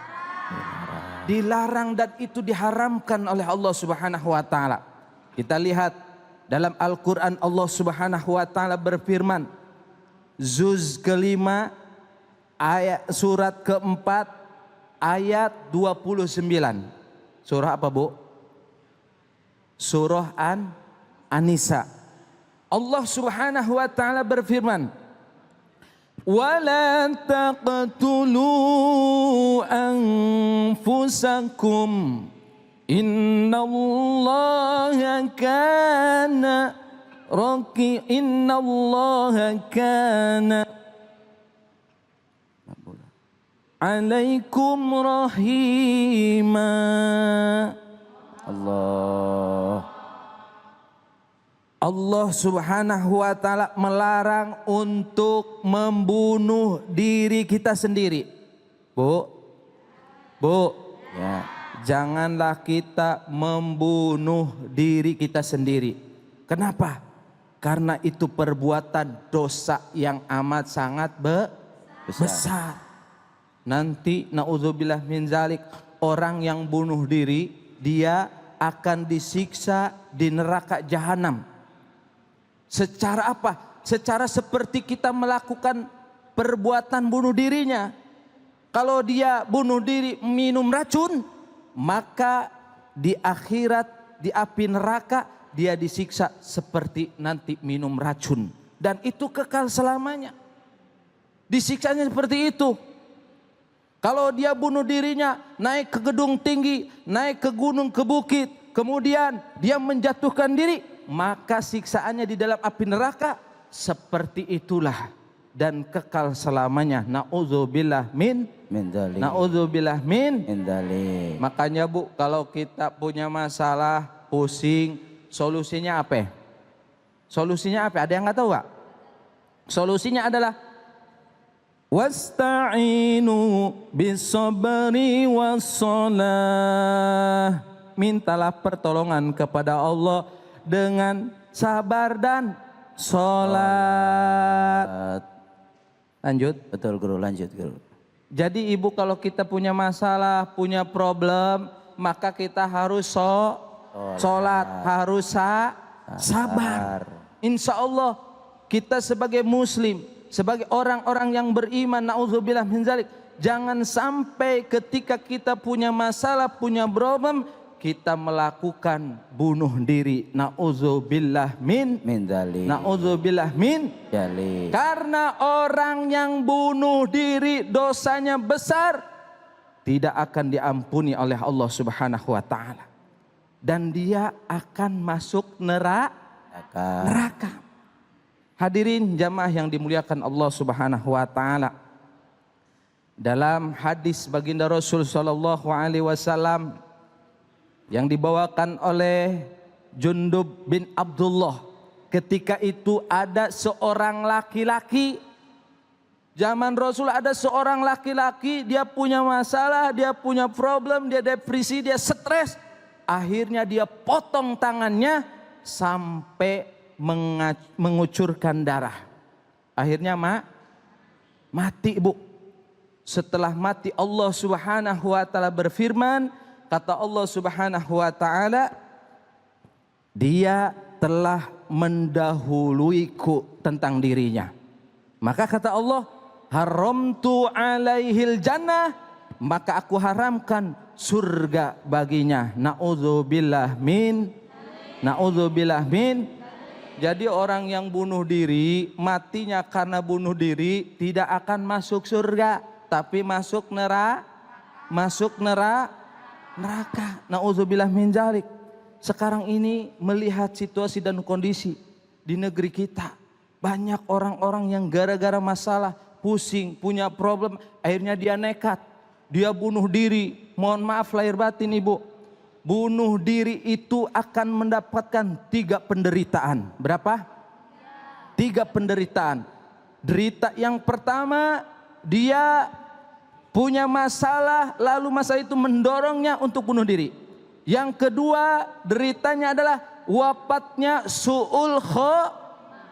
Dilarang, dan itu diharamkan oleh Allah Subhanahu wa Ta'ala. Kita lihat dalam Al-Quran, Allah Subhanahu wa Ta'ala berfirman, Juz kelima ayat surat keempat ayat 29. Surah apa Bu? Surah An-Nisa. Allah Subhanahu wa Ta'ala berfirman, وَلَا تَقْتُلُوا أَنفُسَكُمْ إِنَّ اللَّهَ كَانَ عَلَيْكُمْ رَحِيمًا. Allah. Allah Subhanahu wa Ta'ala melarang untuk membunuh diri kita sendiri. Bu, Ya. janganlah kita membunuh diri kita sendiri. Kenapa? Karena itu perbuatan dosa yang amat sangat besar. Nanti naudzubillah min zalik, orang yang bunuh diri dia akan disiksa di neraka jahanam. Secara apa? Secara seperti kita melakukan perbuatan bunuh dirinya. Kalau dia bunuh diri minum racun, maka di akhirat di api neraka dia disiksa seperti nanti minum racun, dan itu kekal selamanya. Disiksanya seperti itu. Kalau dia bunuh dirinya, naik ke gedung tinggi, naik ke gunung, ke bukit, kemudian dia menjatuhkan diri, maka siksaannya di dalam api neraka seperti itulah dan kekal selamanya. Nauzubillah min dzalik. Nauzubillah min dzalik. Makanya Bu, kalau kita punya masalah, pusing, solusinya apa? Solusinya apa? Ada yang nggak tahu Pak? Solusinya adalah wasta'inu bis-sabri was-shalah. Mintalah pertolongan kepada Allah dengan sabar dan sholat. Lanjut. Betul Guru, lanjut Guru. Jadi Ibu, kalau kita punya masalah, punya problem, maka kita harus sholat, harus sabar. Insya Allah kita sebagai muslim, sebagai orang-orang yang beriman, na'udzubillah min dzalik, jangan sampai ketika kita punya masalah, punya problem, kita melakukan bunuh diri. Na'udzubillah min dzalik. Na'udzubillah min dzalik. Karena orang yang bunuh diri dosanya besar, tidak akan diampuni oleh Allah Subhanahu wa taala. Dan dia akan masuk neraka. Hadirin jamaah yang dimuliakan Allah Subhanahu wa taala. Dalam hadis baginda Rasul sallallahu alaihi wasallam yang dibawakan oleh Jundub bin Abdullah, ketika itu ada seorang laki-laki, zaman Rasul ada seorang laki-laki, dia punya masalah, dia punya problem, dia depresi, dia stres. Akhirnya dia potong tangannya sampai mengucurkan darah. Akhirnya mati Ibu. Setelah mati Allah Subhanahu wa taala berfirman, kata Allah Subhanahu wa taala, dia telah mendahuluiku tentang dirinya. Maka kata Allah, haramtu alaihil jannah, maka aku haramkan surga baginya. Na'udzubillah min. Jadi orang yang bunuh diri, matinya karena bunuh diri, tidak akan masuk surga, tapi masuk neraka. Na'udzubillah min dzalik. Sekarang ini melihat situasi dan kondisi di negeri kita, banyak orang-orang yang gara-gara masalah, pusing, punya problem, akhirnya dia nekat, dia bunuh diri. Mohon maaf lahir batin Ibu, bunuh diri itu akan mendapatkan 3 penderitaan. Berapa? 3 penderitaan. Derita yang pertama, dia punya masalah, lalu masalah itu mendorongnya untuk bunuh diri. Yang kedua, deritanya adalah wafatnya su'ul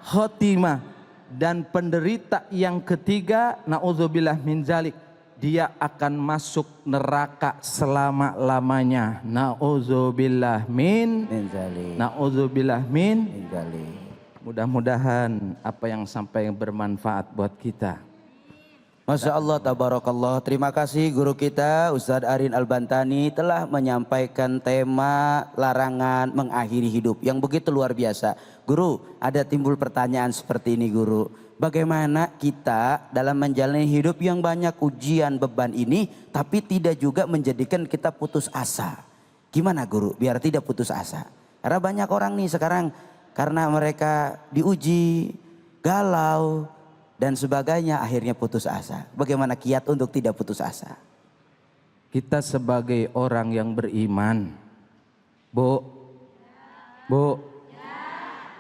khotimah. Dan penderita yang ketiga, na'udzubillah min dzalik, dia akan masuk neraka selama-lamanya. Na'udzubillah min dzalik. Na'udzubillah min dzalik. Mudah-mudahan apa yang sampai bermanfaat buat kita. Masya Allah, tabarakallah. Terima kasih guru kita Ustadz Arin Al-Bantani telah menyampaikan tema larangan mengakhiri hidup yang begitu luar biasa. Guru, ada timbul pertanyaan seperti ini Guru. Bagaimana kita dalam menjalani hidup yang banyak ujian beban ini, tapi tidak juga menjadikan kita putus asa. Gimana Guru biar tidak putus asa? Karena banyak orang nih sekarang karena mereka diuji, galau, dan sebagainya akhirnya putus asa. Bagaimana kiat untuk tidak putus asa? Kita sebagai orang yang beriman, Bu,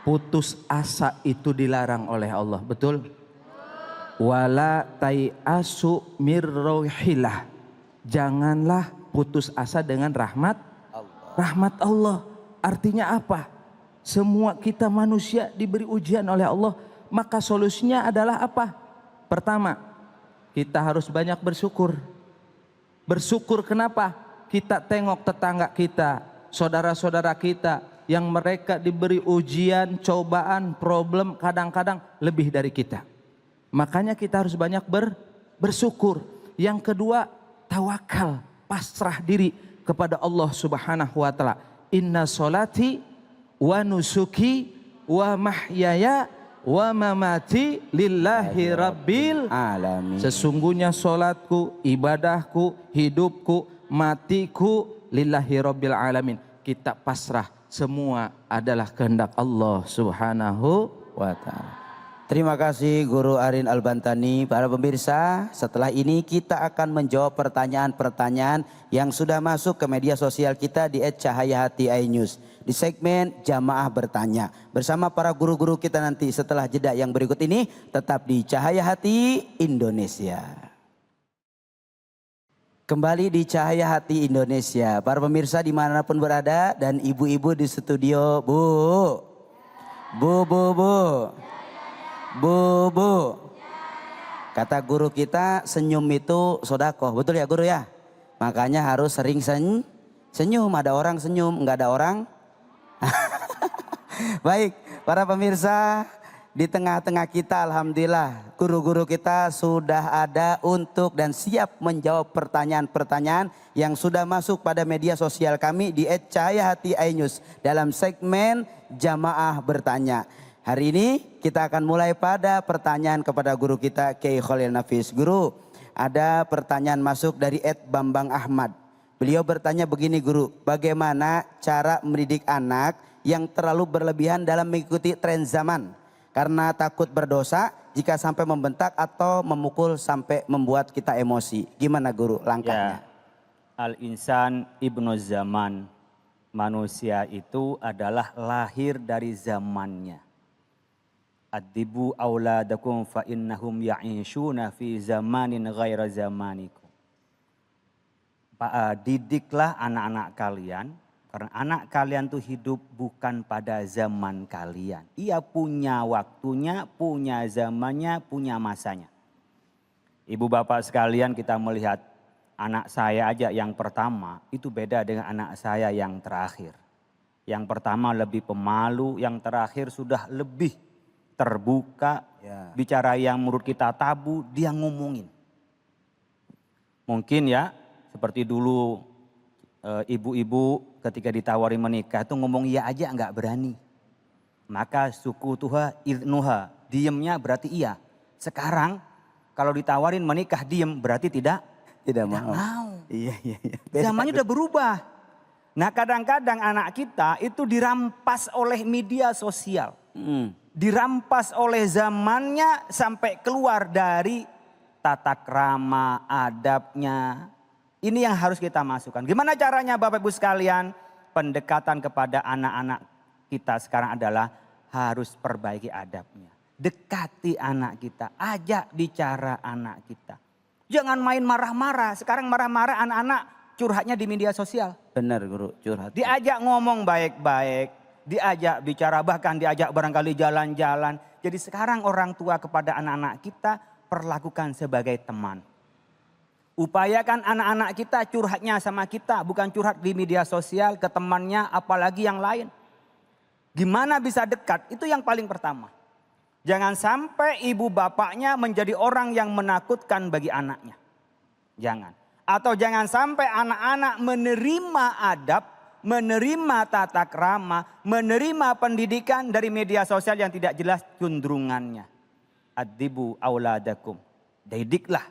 putus asa itu dilarang oleh Allah, betul? Wala tai'asu mirrohillah. Janganlah putus asa dengan rahmat Allah. Artinya apa? Semua kita manusia diberi ujian oleh Allah. Maka solusinya adalah apa? Pertama, kita harus banyak bersyukur. Bersyukur kenapa? Kita tengok tetangga kita, saudara-saudara kita yang mereka diberi ujian, cobaan, problem kadang-kadang lebih dari kita. Makanya kita harus banyak bersyukur. Yang kedua, tawakal, pasrah diri kepada Allah Subhanahu wa taala. Inna solati wa nusuki wa mahyaya wa mamati lillahi rabbil alamin. Sesungguhnya solatku, ibadahku, hidupku, matiku lillahi rabbil alamin. Kita pasrah, semua adalah kehendak Allah Subhanahu wa ta'ala. Terima kasih Guru Arin Al-Bantani. Para pemirsa, setelah ini kita akan menjawab pertanyaan-pertanyaan yang sudah masuk ke media sosial kita di @cahayahati iNews di segmen Jamaah Bertanya. Bersama para guru-guru kita nanti setelah jeda yang berikut ini, tetap di Cahaya Hati Indonesia. Kembali di Cahaya Hati Indonesia. Para pemirsa dimanapun berada dan ibu-ibu di studio, Bu. Kata guru kita, senyum itu sodakoh. Betul ya guru ya? Makanya harus sering senyum. Ada orang senyum, enggak ada orang. Baik, para pemirsa, di tengah-tengah kita alhamdulillah guru-guru kita sudah ada untuk dan siap menjawab pertanyaan-pertanyaan yang sudah masuk pada media sosial kami di @cahayahati iNews dalam segmen Jamaah Bertanya. Hari ini kita akan mulai pada pertanyaan kepada guru kita Kiai Khalil Nafis. Guru, ada pertanyaan masuk dari @Bambang Ahmad. Beliau bertanya begini guru, bagaimana cara mendidik anak yang terlalu berlebihan dalam mengikuti tren zaman? Karena takut berdosa jika sampai membentak atau memukul sampai membuat kita emosi. Gimana guru langkahnya? Ya, al-insan ibnu zaman. Manusia itu adalah lahir dari zamannya. Adibu auladakum fa innahum ya'ishuna fi zamanin ghaira zamanikum. Didiklah anak-anak kalian karena anak kalian tuh hidup bukan pada zaman kalian. Ia punya waktunya, punya zamannya, punya masanya. Ibu bapak sekalian, kita melihat anak saya aja yang pertama itu beda dengan anak saya yang terakhir. Yang pertama lebih pemalu, yang terakhir sudah lebih terbuka, bicara yang menurut kita tabu, dia ngomongin. Mungkin ya, seperti dulu ibu-ibu ketika ditawari menikah itu ngomong iya aja enggak berani. Maka suku tuha idnuha, diemnya berarti iya. Sekarang kalau ditawarin menikah diem berarti tidak mau. Iya. Zamannya udah berubah. Nah kadang-kadang anak kita itu dirampas oleh media sosial. Dirampas oleh zamannya sampai keluar dari tata krama, adabnya. Ini yang harus kita masukkan. Gimana caranya Bapak Ibu sekalian? Pendekatan kepada anak-anak kita sekarang adalah harus perbaiki adabnya. Dekati anak kita, ajak bicara anak kita. Jangan main marah-marah. Sekarang marah-marah anak-anak curhatnya di media sosial. Benar guru, curhat. Diajak ngomong baik-baik. Diajak bicara, bahkan diajak barangkali jalan-jalan. Jadi sekarang orang tua kepada anak-anak kita perlakukan sebagai teman. Upayakan anak-anak kita curhatnya sama kita, bukan curhat di media sosial ke temannya apalagi yang lain. Gimana bisa dekat? Itu yang paling pertama. Jangan sampai ibu bapaknya menjadi orang yang menakutkan bagi anaknya. Jangan. Atau jangan sampai anak-anak menerima adab, menerima tata krama, menerima pendidikan dari media sosial yang tidak jelas cenderungannya. Adibu auladakum. Didiklah,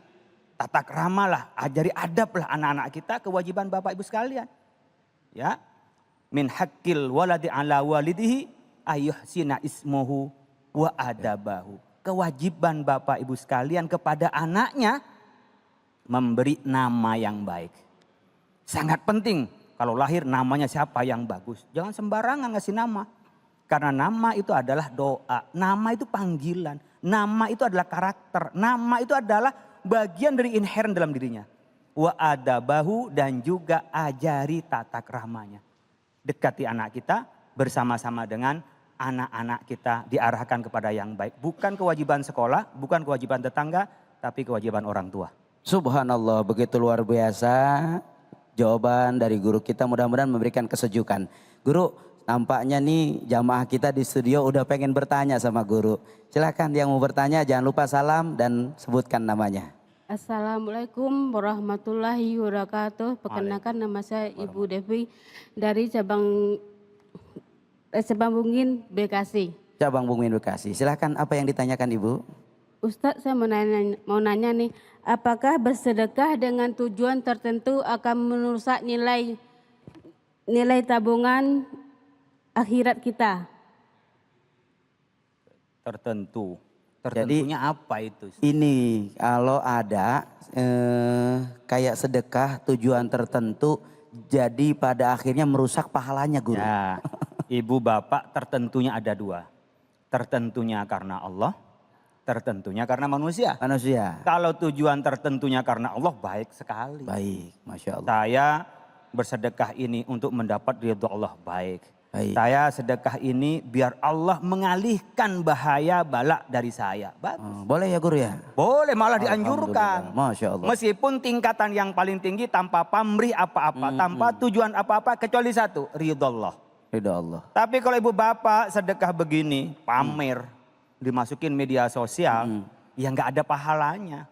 tata kramalah, ajari adablah anak-anak kita, kewajiban Bapak Ibu sekalian. Ya. Min haqqil waladi ala walidihi ayyuhsina ismuhu wa adabahu. Kewajiban Bapak Ibu sekalian kepada anaknya memberi nama yang baik. Sangat penting. Kalau lahir namanya siapa yang bagus. Jangan sembarangan ngasih nama. Karena nama itu adalah doa. Nama itu panggilan. Nama itu adalah karakter. Nama itu adalah bagian dari inherent dalam dirinya. Wa adabahu, dan juga ajari tata kramanya. Dekati anak kita bersama-sama dengan anak-anak kita diarahkan kepada yang baik. Bukan kewajiban sekolah, bukan kewajiban tetangga. tapi kewajiban orang tua. Subhanallah, begitu luar biasa jawaban dari guru kita, mudah-mudahan memberikan kesejukan. Guru, nampaknya nih jamaah kita di studio udah pengen bertanya sama guru. Silakan yang mau bertanya jangan lupa salam dan sebutkan namanya. Assalamualaikum warahmatullahi wabarakatuh. Perkenalkan nama saya Ibu Devi dari cabang Bungin, Bekasi. Cabang Bungin Bekasi. Silakan apa yang ditanyakan Ibu? Ustadz, saya mau nanya nih, apakah bersedekah dengan tujuan tertentu akan merusak nilai tabungan akhirat kita? Tertentunya apa itu? Ini kalau ada kayak sedekah tujuan tertentu jadi pada akhirnya merusak pahalanya guru. Ya, ibu bapak tertentunya ada dua. Tertentunya karena Allah, tertentunya karena manusia. Manusia. Kalau tujuan tertentunya karena Allah baik sekali. Baik, Masya Allah. Saya bersedekah ini untuk mendapat ridho Allah baik. Baik. Saya sedekah ini biar Allah mengalihkan bahaya bala dari saya. Bagus. Oh, boleh ya guru ya? Boleh, malah dianjurkan. Alhamdulillah, Masya Allah. Meskipun tingkatan yang paling tinggi tanpa pamrih apa-apa, tanpa tujuan apa-apa kecuali satu, ridho Allah. Ridho Allah. Tapi kalau ibu bapak sedekah begini, pamer, dimasukin media sosial, ya nggak ada pahalanya.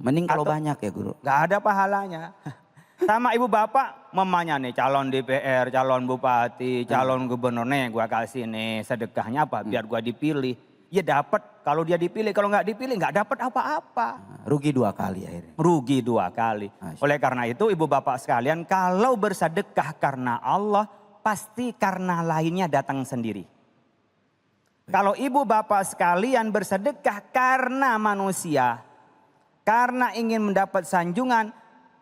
Mending kalau Atau- banyak ya guru. Nggak ada pahalanya. Sama ibu bapak mamanya nih calon DPR, calon bupati, calon gubernur nih gua kasih nih sedekahnya apa biar gua dipilih. Ya dapat kalau dia dipilih, kalau nggak dipilih nggak dapat apa-apa. Rugi 2 kali akhirnya. Rugi 2 kali. Masya. Oleh karena itu ibu bapak sekalian kalau bersedekah karena Allah pasti karena lainnya datang sendiri. Kalau ibu bapak sekalian bersedekah karena manusia, karena ingin mendapat sanjungan,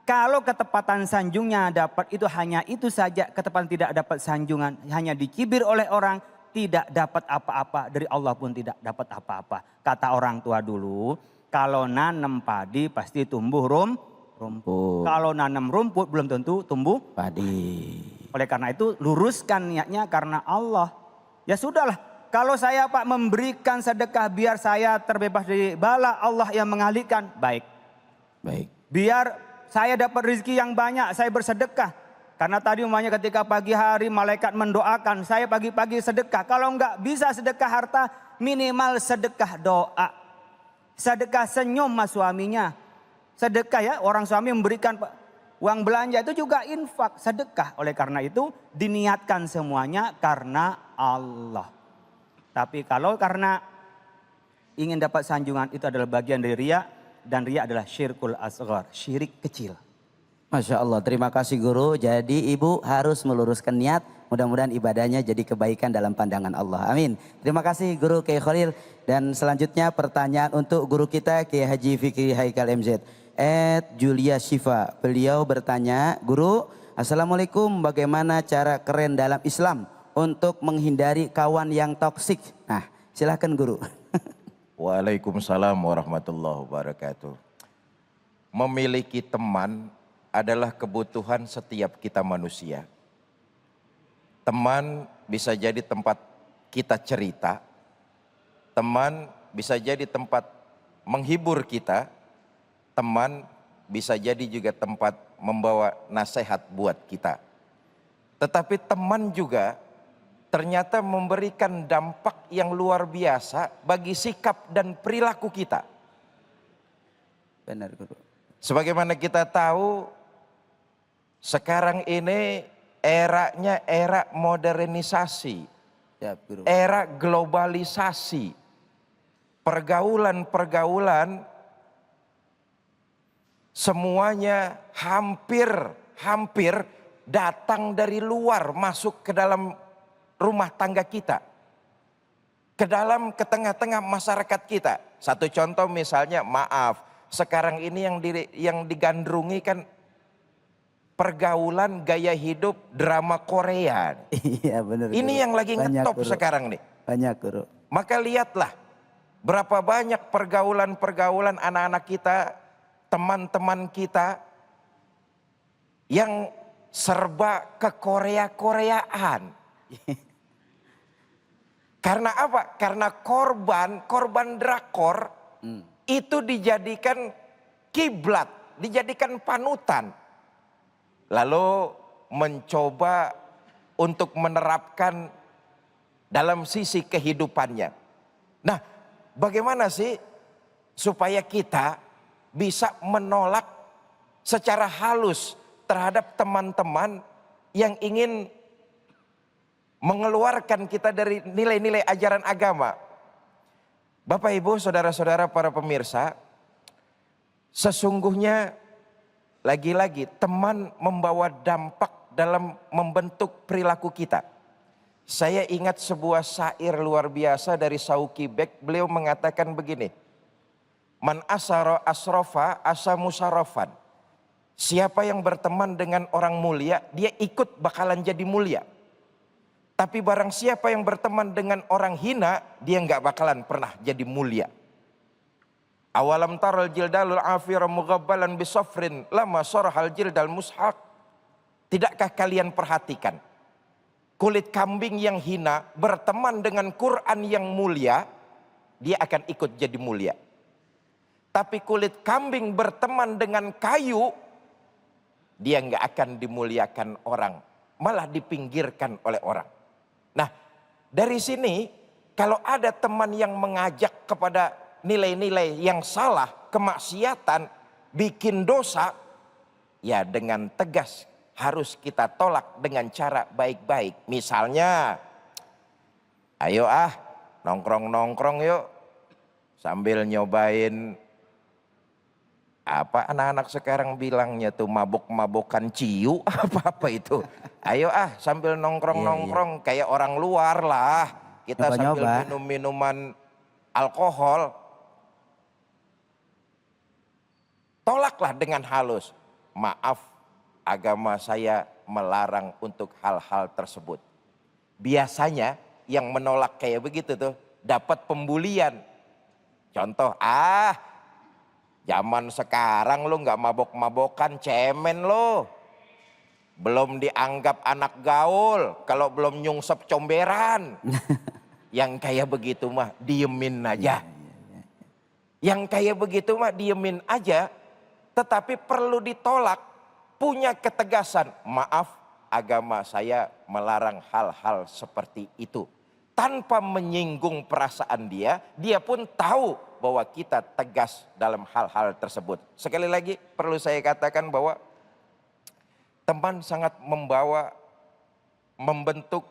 kalau ketepatan sanjungnya dapat itu hanya itu saja, ketepatan tidak dapat sanjungan, hanya dicibir oleh orang, tidak dapat apa-apa, dari Allah pun tidak dapat apa-apa. Kata orang tua dulu, kalau nanam padi pasti tumbuh rumput. Kalau nanam rumput belum tentu tumbuh. Padi. Oleh karena itu luruskan niatnya karena Allah. Ya sudahlah, kalau saya Pak memberikan sedekah biar saya terbebas dari bala, Allah yang mengalihkan, baik. Baik. Biar saya dapat rezeki yang banyak, saya bersedekah. Karena tadi umpamanya ketika pagi hari malaikat mendoakan, saya pagi-pagi sedekah. Kalau enggak bisa sedekah harta, minimal sedekah doa. Sedekah senyum sama suaminya. Sedekah ya, orang suami memberikan uang belanja itu juga infak, sedekah. Oleh karena itu diniatkan semuanya karena Allah. Tapi kalau karena ingin dapat sanjungan itu adalah bagian dari riya. Dan riya adalah syirkul asghar, syirik kecil. Masya Allah, terima kasih guru. Jadi ibu harus meluruskan niat, mudah-mudahan ibadahnya jadi kebaikan dalam pandangan Allah. Amin. Terima kasih guru Kiai Khalil. Dan selanjutnya pertanyaan untuk guru kita Kiai Haji Fikri Haikal MZ. Julia Shifa, beliau bertanya, guru, Assalamualaikum, bagaimana cara keren dalam Islam untuk menghindari kawan yang toksik? Nah, silahkan guru. Waalaikumsalam warahmatullahi wabarakatuh. Memiliki teman adalah kebutuhan setiap kita manusia. Teman bisa jadi tempat kita cerita. Teman bisa jadi tempat menghibur kita. Teman bisa jadi juga tempat membawa nasihat buat kita. Tetapi teman juga ternyata memberikan dampak yang luar biasa bagi sikap dan perilaku kita. Benar guru. Sebagaimana kita tahu, sekarang ini eranya era modernisasi, Ya, guru. era globalisasi. Pergaulan-pergaulan semuanya hampir datang dari luar masuk ke dalam rumah tangga kita, ke tengah-tengah masyarakat kita. Satu contoh misalnya, maaf, sekarang ini yang digandrungi kan pergaulan gaya hidup drama Korea. Iya benar. Ini guru. yang lagi Banyak, ngetop guru. sekarang nih. Banyak guru. Maka lihatlah berapa banyak pergaulan anak-anak kita, teman-teman kita yang serba ke Korea-Koreaan. Karena apa? Karena korban drakor itu dijadikan kiblat, dijadikan panutan. Lalu mencoba untuk menerapkan dalam sisi kehidupannya. Nah, bagaimana sih supaya kita bisa menolak secara halus terhadap teman-teman yang ingin mengeluarkan kita dari nilai-nilai ajaran agama? Bapak, Ibu, saudara-saudara, para pemirsa, sesungguhnya lagi-lagi teman membawa dampak dalam membentuk perilaku kita. Saya ingat sebuah syair luar biasa dari Sauki Bek. Beliau mengatakan begini, man asara asrofa asa musarofan. Siapa yang berteman dengan orang mulia, dia ikut bakalan jadi mulia. Tapi barang siapa yang berteman dengan orang hina, dia nggak bakalan pernah jadi mulia. Awalam taral jildalul afira mughabbalan bisafrin lama sorahal jildal mushaq. Tidakkah kalian perhatikan, kulit kambing yang hina berteman dengan Quran yang mulia, dia akan ikut jadi mulia. Tapi kulit kambing berteman dengan kayu, dia nggak akan dimuliakan orang, malah dipinggirkan oleh orang. Nah, dari sini kalau ada teman yang mengajak kepada nilai-nilai yang salah, kemaksiatan, bikin dosa, ya dengan tegas harus kita tolak dengan cara baik-baik. Misalnya, ayo nongkrong-nongkrong yuk, sambil nyobain apa anak-anak sekarang bilangnya tuh, mabok-mabokan ciu, apa-apa itu. Ayo sambil nongkrong-nongkrong kayak orang luar lah, kita sambil minum minuman alkohol. Tolaklah dengan halus. Maaf, agama saya melarang untuk hal-hal tersebut. Biasanya yang menolak kayak begitu tuh dapat pembulian. Contoh, zaman sekarang lu nggak mabok-mabokan, cemen lo. Belum dianggap anak gaul kalau belum nyungsep comberan. Yang kayak begitu mah diemin aja. Yang kayak begitu mah diemin aja. Tetapi perlu ditolak, punya ketegasan. Maaf, agama saya melarang hal-hal seperti itu. Tanpa menyinggung perasaan dia, dia pun tahu bahwa kita tegas dalam hal-hal tersebut. Sekali lagi perlu saya katakan bahwa teman sangat membentuk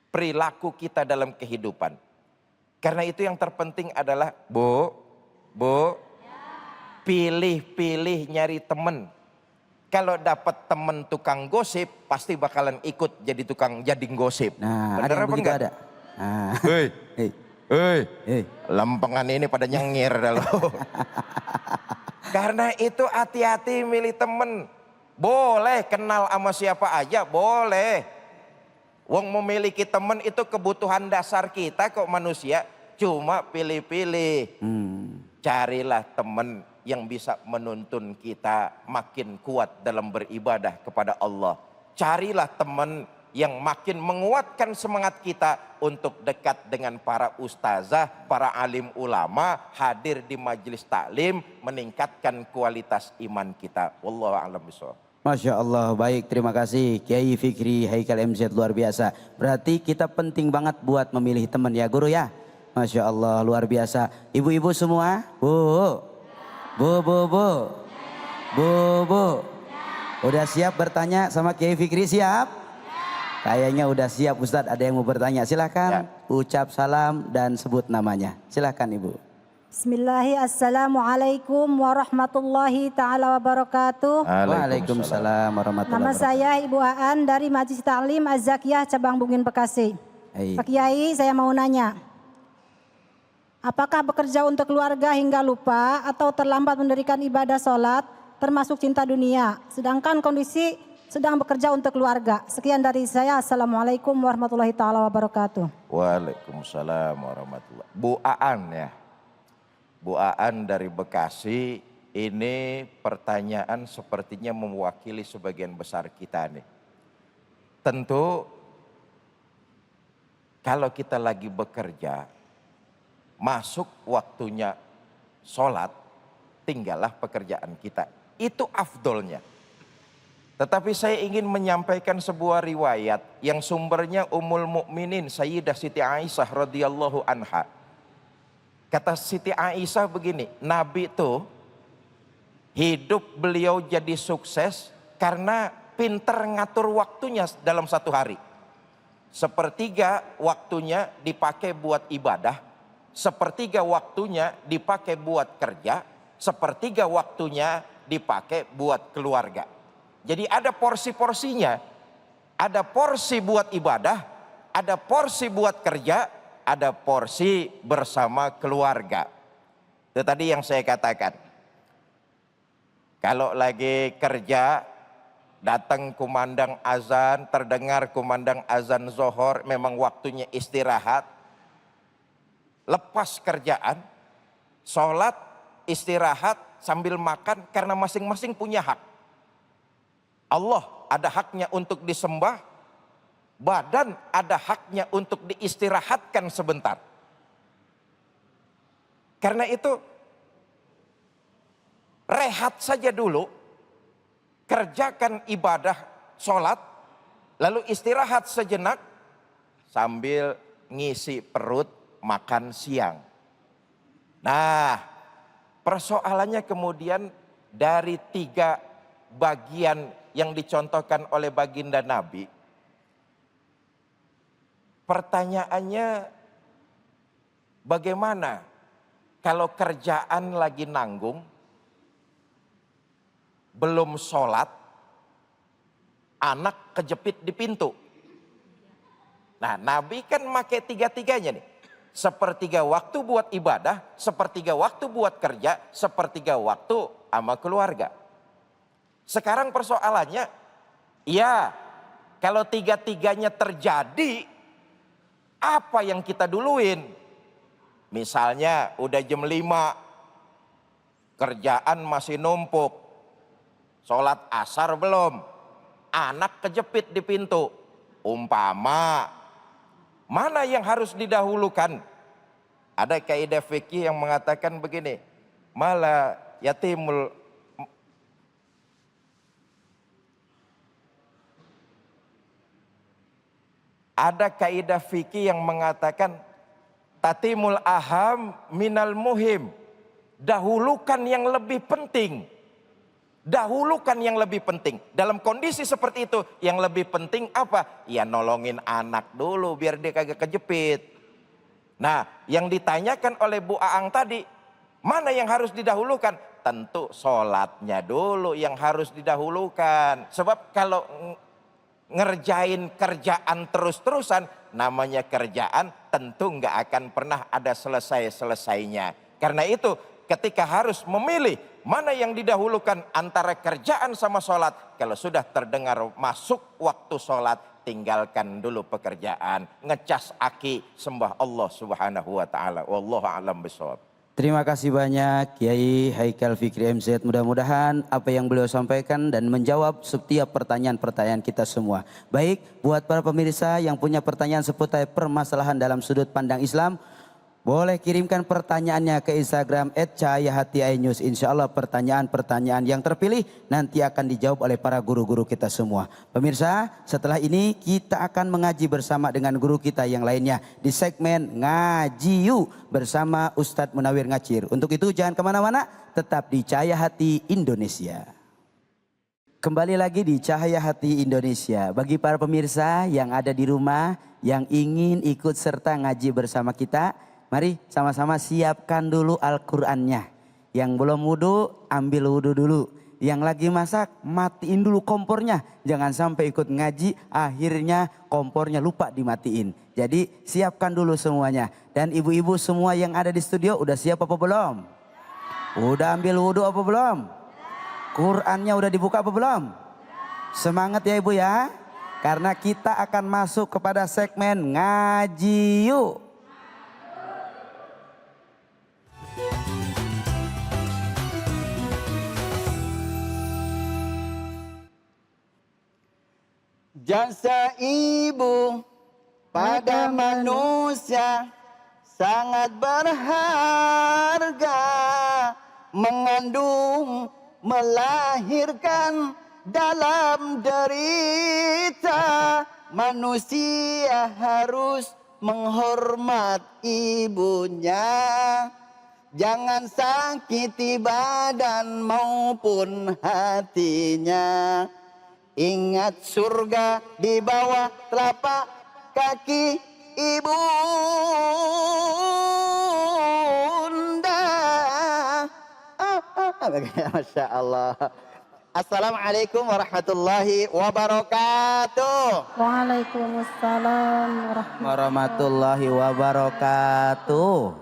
perilaku kita dalam kehidupan. Karena itu yang terpenting adalah, Bu, pilih-pilih nyari temen. Kalau dapat temen tukang gosip, pasti bakalan ikut jadi tukang jading gosip. Nah, bener ada yang apa begitu enggak? ada. Nah. Hei, lempengan ini pada nyengir dah lo. Karena itu hati-hati milih temen. Boleh kenal sama siapa aja, boleh. Wong memiliki temen itu kebutuhan dasar kita kok manusia. Cuma pilih-pilih. Carilah temen yang bisa menuntun kita makin kuat dalam beribadah kepada Allah. Carilah teman yang makin menguatkan semangat kita untuk dekat dengan para ustazah, para alim ulama, hadir di majelis taklim, meningkatkan kualitas iman kita. Wallahu a'lam bishawab. Masya Allah, baik, terima kasih Kiai Fikri Haikal MZ, luar biasa. Berarti kita penting banget buat memilih teman ya guru ya. Masya Allah, luar biasa. Ibu-ibu semua, Bu. Udah siap bertanya sama Kiai Fikri, siap? Kayaknya udah siap Ustadz, ada yang mau bertanya, silahkan ucap salam dan sebut namanya. Silahkan Ibu. Bismillahirrahmanirrahim. Assalamualaikum warahmatullahi taala wabarakatuh. Waalaikumsalam warahmatullahi Nama wabarakatuh. saya Ibu Aan dari Majelis Taklim Az-Zakiyah Cabang Bungin Bekasi. Pak Kiai, saya mau nanya. Apakah bekerja untuk keluarga hingga lupa atau terlambat mendirikan ibadah sholat termasuk cinta dunia, sedangkan kondisi sedang bekerja untuk keluarga? Sekian dari saya. Assalamualaikum warahmatullahi taala wabarakatuh. Waalaikumsalam warahmatullahi. Bu Aan ya. Bu Aan dari Bekasi, ini pertanyaan sepertinya mewakili sebagian besar kita nih. Tentu kalau kita lagi bekerja, masuk waktunya sholat, tinggallah pekerjaan kita. Itu afdolnya. Tetapi saya ingin menyampaikan sebuah riwayat yang sumbernya Ummul Mukminin Sayyidah Siti Aisyah radhiyallahu anha. Kata Siti Aisyah begini, Nabi itu hidup beliau jadi sukses karena pinter ngatur waktunya dalam satu hari. Sepertiga waktunya dipakai buat ibadah, sepertiga waktunya dipakai buat kerja, sepertiga waktunya dipakai buat keluarga. Jadi ada porsi-porsinya, ada porsi buat ibadah, ada porsi buat kerja, ada porsi bersama keluarga. Itu tadi yang saya katakan. Kalau lagi kerja, datang kumandang azan, terdengar kumandang azan zuhur, memang waktunya istirahat. Lepas kerjaan, sholat, istirahat sambil makan karena masing-masing punya hak. Allah ada haknya untuk disembah, badan ada haknya untuk diistirahatkan sebentar. Karena itu rehat saja dulu, kerjakan ibadah sholat, lalu istirahat sejenak sambil ngisi perut makan siang. Nah, persoalannya kemudian dari 3 bagian yang dicontohkan oleh baginda Nabi, pertanyaannya bagaimana kalau kerjaan lagi nanggung, belum sholat, anak kejepit di pintu. Nah, Nabi kan pakai 3-3-nya nih. Sepertiga waktu buat ibadah, sepertiga waktu buat kerja, sepertiga waktu sama keluarga. Sekarang persoalannya, ya kalau 3-3-nya terjadi, apa yang kita duluin? Misalnya udah jam 5, kerjaan masih numpuk, sholat asar belum, anak kejepit di pintu. Umpama, mana yang harus didahulukan? Ada kaidah fikih yang mengatakan begini, mala yatimul Ada kaidah fikih yang mengatakan tatimul aham minal muhim. Dahulukan yang lebih penting. Dahulukan yang lebih penting. Dalam kondisi seperti itu, yang lebih penting apa? Ya nolongin anak dulu biar dia kagak kejepit. Nah, yang ditanyakan oleh Bu Aang tadi, mana yang harus didahulukan? Tentu sholatnya dulu yang harus didahulukan. Sebab kalau ngerjain kerjaan terus-terusan, namanya kerjaan tentu nggak akan pernah ada selesai-selesainya. Karena itu ketika harus memilih mana yang didahulukan antara kerjaan sama sholat, kalau sudah terdengar masuk waktu sholat, tinggalkan dulu pekerjaan, ngecas aki, sembah Allah Subhanahu wa taala. Wallahu a'lam bishawab. Terima kasih banyak Kiai Haikal Fikri MZ. Mudah-mudahan apa yang beliau sampaikan dan menjawab setiap pertanyaan-pertanyaan kita semua. Baik, buat para pemirsa yang punya pertanyaan seputar permasalahan dalam sudut pandang Islam, boleh kirimkan pertanyaannya ke Instagram @cahayahatiainews. Insya Allah pertanyaan-pertanyaan yang terpilih nanti akan dijawab oleh para guru-guru kita semua. Pemirsa, setelah ini kita akan mengaji bersama dengan guru kita yang lainnya di segmen Ngaji Yuk bersama Ustadz Munawir Ngacir. Untuk itu jangan kemana-mana, tetap di Cahaya Hati Indonesia. Kembali lagi di Cahaya Hati Indonesia. Bagi para pemirsa yang ada di rumah yang ingin ikut serta ngaji bersama kita, mari sama-sama siapkan dulu Al-Qur'annya. Yang belum wudhu, ambil wudhu dulu. Yang lagi masak, matiin dulu kompornya. Jangan sampai ikut ngaji, akhirnya kompornya lupa dimatiin. Jadi siapkan dulu semuanya. Dan ibu-ibu semua yang ada di studio, udah siap apa belum? Udah ambil wudhu apa belum? Qur'annya udah dibuka apa belum? Semangat ya ibu ya. Karena kita akan masuk kepada segmen Ngaji Yuk. Jasa ibu pada manusia sangat berharga, mengandung, melahirkan, dalam derita manusia harus menghormat ibunya. Jangan sakiti badan maupun hatinya. Ingat surga di bawah telapak kaki ibunda. Masya Allah. Assalamualaikum warahmatullahi wabarakatuh. Waalaikumsalam Warahmatullahi wabarakatuh.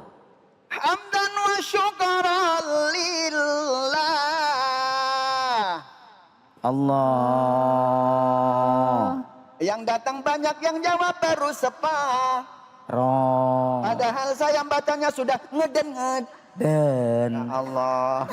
Hamdan wa syukran lillah. Allah. Yang datang banyak, yang jawab baru sepah. Roh. Padahal saya bacanya sudah ngeden-nged. Dan. Ya Allah.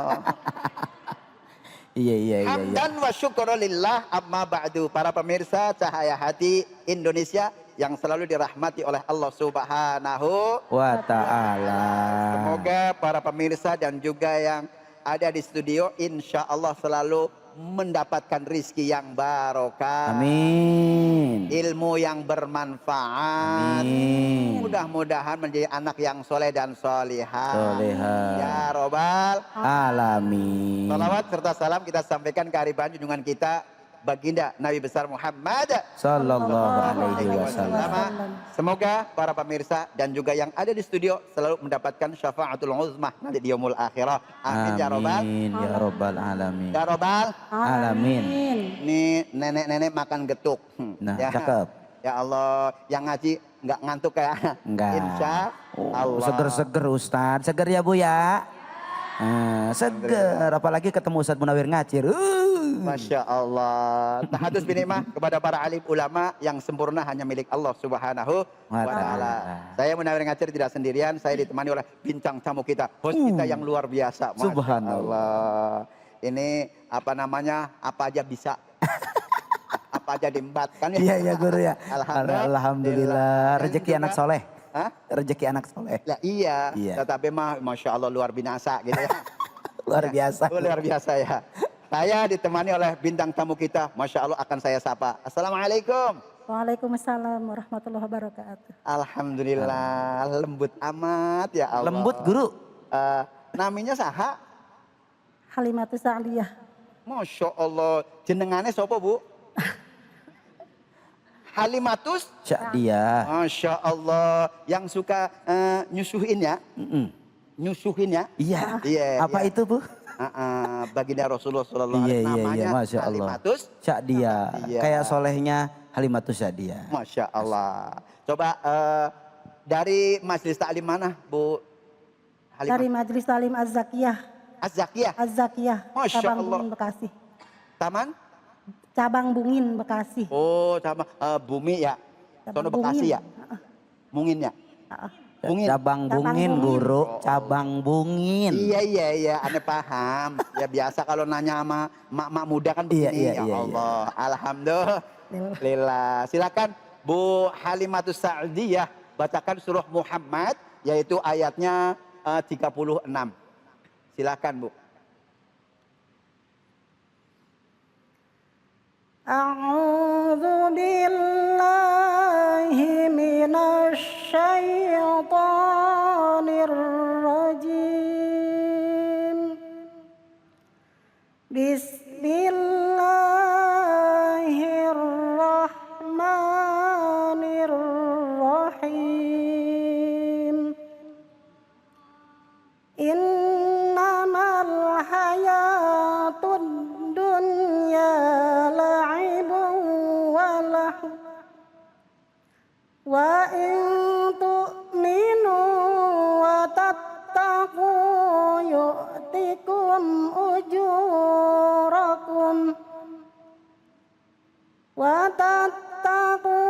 Iya. Hamdan wa syukurillah, amma ba'du. Para pemirsa Cahaya Hati Indonesia yang selalu dirahmati oleh Allah Subhanahu Wa ta'ala. Semoga para pemirsa dan juga yang ada di studio insya Allah selalu mendapatkan rizki yang barokah. Amin. Ilmu yang bermanfaat. Amin. Mudah-mudahan menjadi anak yang soleh dan solihah. Solihah. Ya Robbal Alamin. Salawat serta salam kita sampaikan ke hariban junjungan kita baginda Nabi besar Muhammad Sallallahu alaihi wasallam. Semoga para pemirsa dan juga yang ada di studio selalu mendapatkan syafaatul uzmah nanti di yaumul akhirah. Amin ya Robbal. Amin ya Rabbal alamin. Ya Robbal. Alamin. Nih nenek-nenek makan getuk. Nah, Ya. cakep. Ya Allah, yang ngaji nggak ngantuk ya? Enggak. Insya Oh, Allah. seger-seger Ustadz. Seger ya Bu ya. Seger. Apalagi ketemu Ustadz Munawir Ngacir. Masya Allah. Tahadus binikmah kepada para alim ulama yang sempurna hanya milik Allah Subhanahu wa Ta'ala. Saya Munawir Ngacir tidak sendirian, saya ditemani oleh bintang tamu kita, host kita yang luar biasa. Masya Subhanallah. Ini apa namanya? Apa aja bisa. Apa aja diembat kan ya? Iya guru ya. Alhamdulillah. Rezeki anak soleh. Hah? Rezeki anak soleh. Lah iya. Iya. Tetapi mah Masya Allah luar binasa gitu ya. Luar biasa. Luar biasa ya. Saya ditemani oleh bintang tamu kita, Masya Allah akan saya sapa. Assalamualaikum. Waalaikumsalam warahmatullahi wabarakatuh. Alhamdulillah, lembut amat ya Allah. Lembut guru. Namanya saha? Halimatus Sa'diyah. Masya Allah, jenengannya siapa Bu? Halimatus? Syakdiyah. Masya Allah, yang suka nyusuhin ya? Nyusuhin ya? Iya. Iya. Apa itu Bu? Baginda Rasulullah Sallallahu Alaihi Wasallam namanya Masya Allah. Halimatus Syakdiyah. Iya. Kayak solehnya Halimatus Syakdiyah. Masya Allah. Coba dari majelis taklim mana Bu Halimah? Dari Majelis Talim Az-Zakiyah. Az-Zakiyah. Az-Zakiyah. Masya Cabang Allah. Bungin Bekasi. Taman? Cabang Bungin Bekasi. Oh, sama Bumi ya. Sono Bekasi ya. Mungin ya. Bungin. Cabang Bungin guru. Cabang Bungin. Iya, Ane paham. Ya biasa kalau nanya sama mak-mak muda kan begini. Iya, Ya Allah. Alhamdulillah. Silakan Bu Halimatus Sa'diyah bacakan surah Muhammad yaitu ayatnya 36. Silakan Bu. A'udzu billahi minasy syaithanir rajim. Bismillahirrahmanirrahim. Innamal hayatud dunya la'ibun wa lahu wa in tu'minu wa tattaqu yu'tikum ujurakum wa tattaqu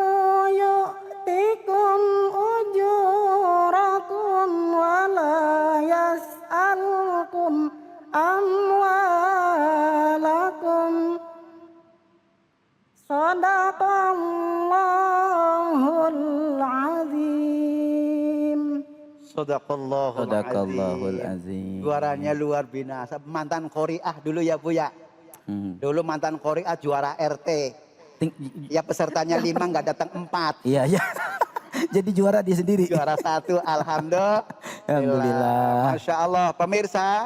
yu'tikum ujurakum wa la yas'alkum amwalakum. Sadaqallahul azim. Sadaqallahul azim. Juaranya luar biasa. Mantan Qori'ah dulu ya Bu ya. Dulu mantan Qori'ah juara RT. Ya pesertanya 5 nggak datang 4. Iya, iya. Jadi juara dia sendiri. Juara 1, alhamdulillah. Alhamdulillah. Masya Allah. Pemirsa,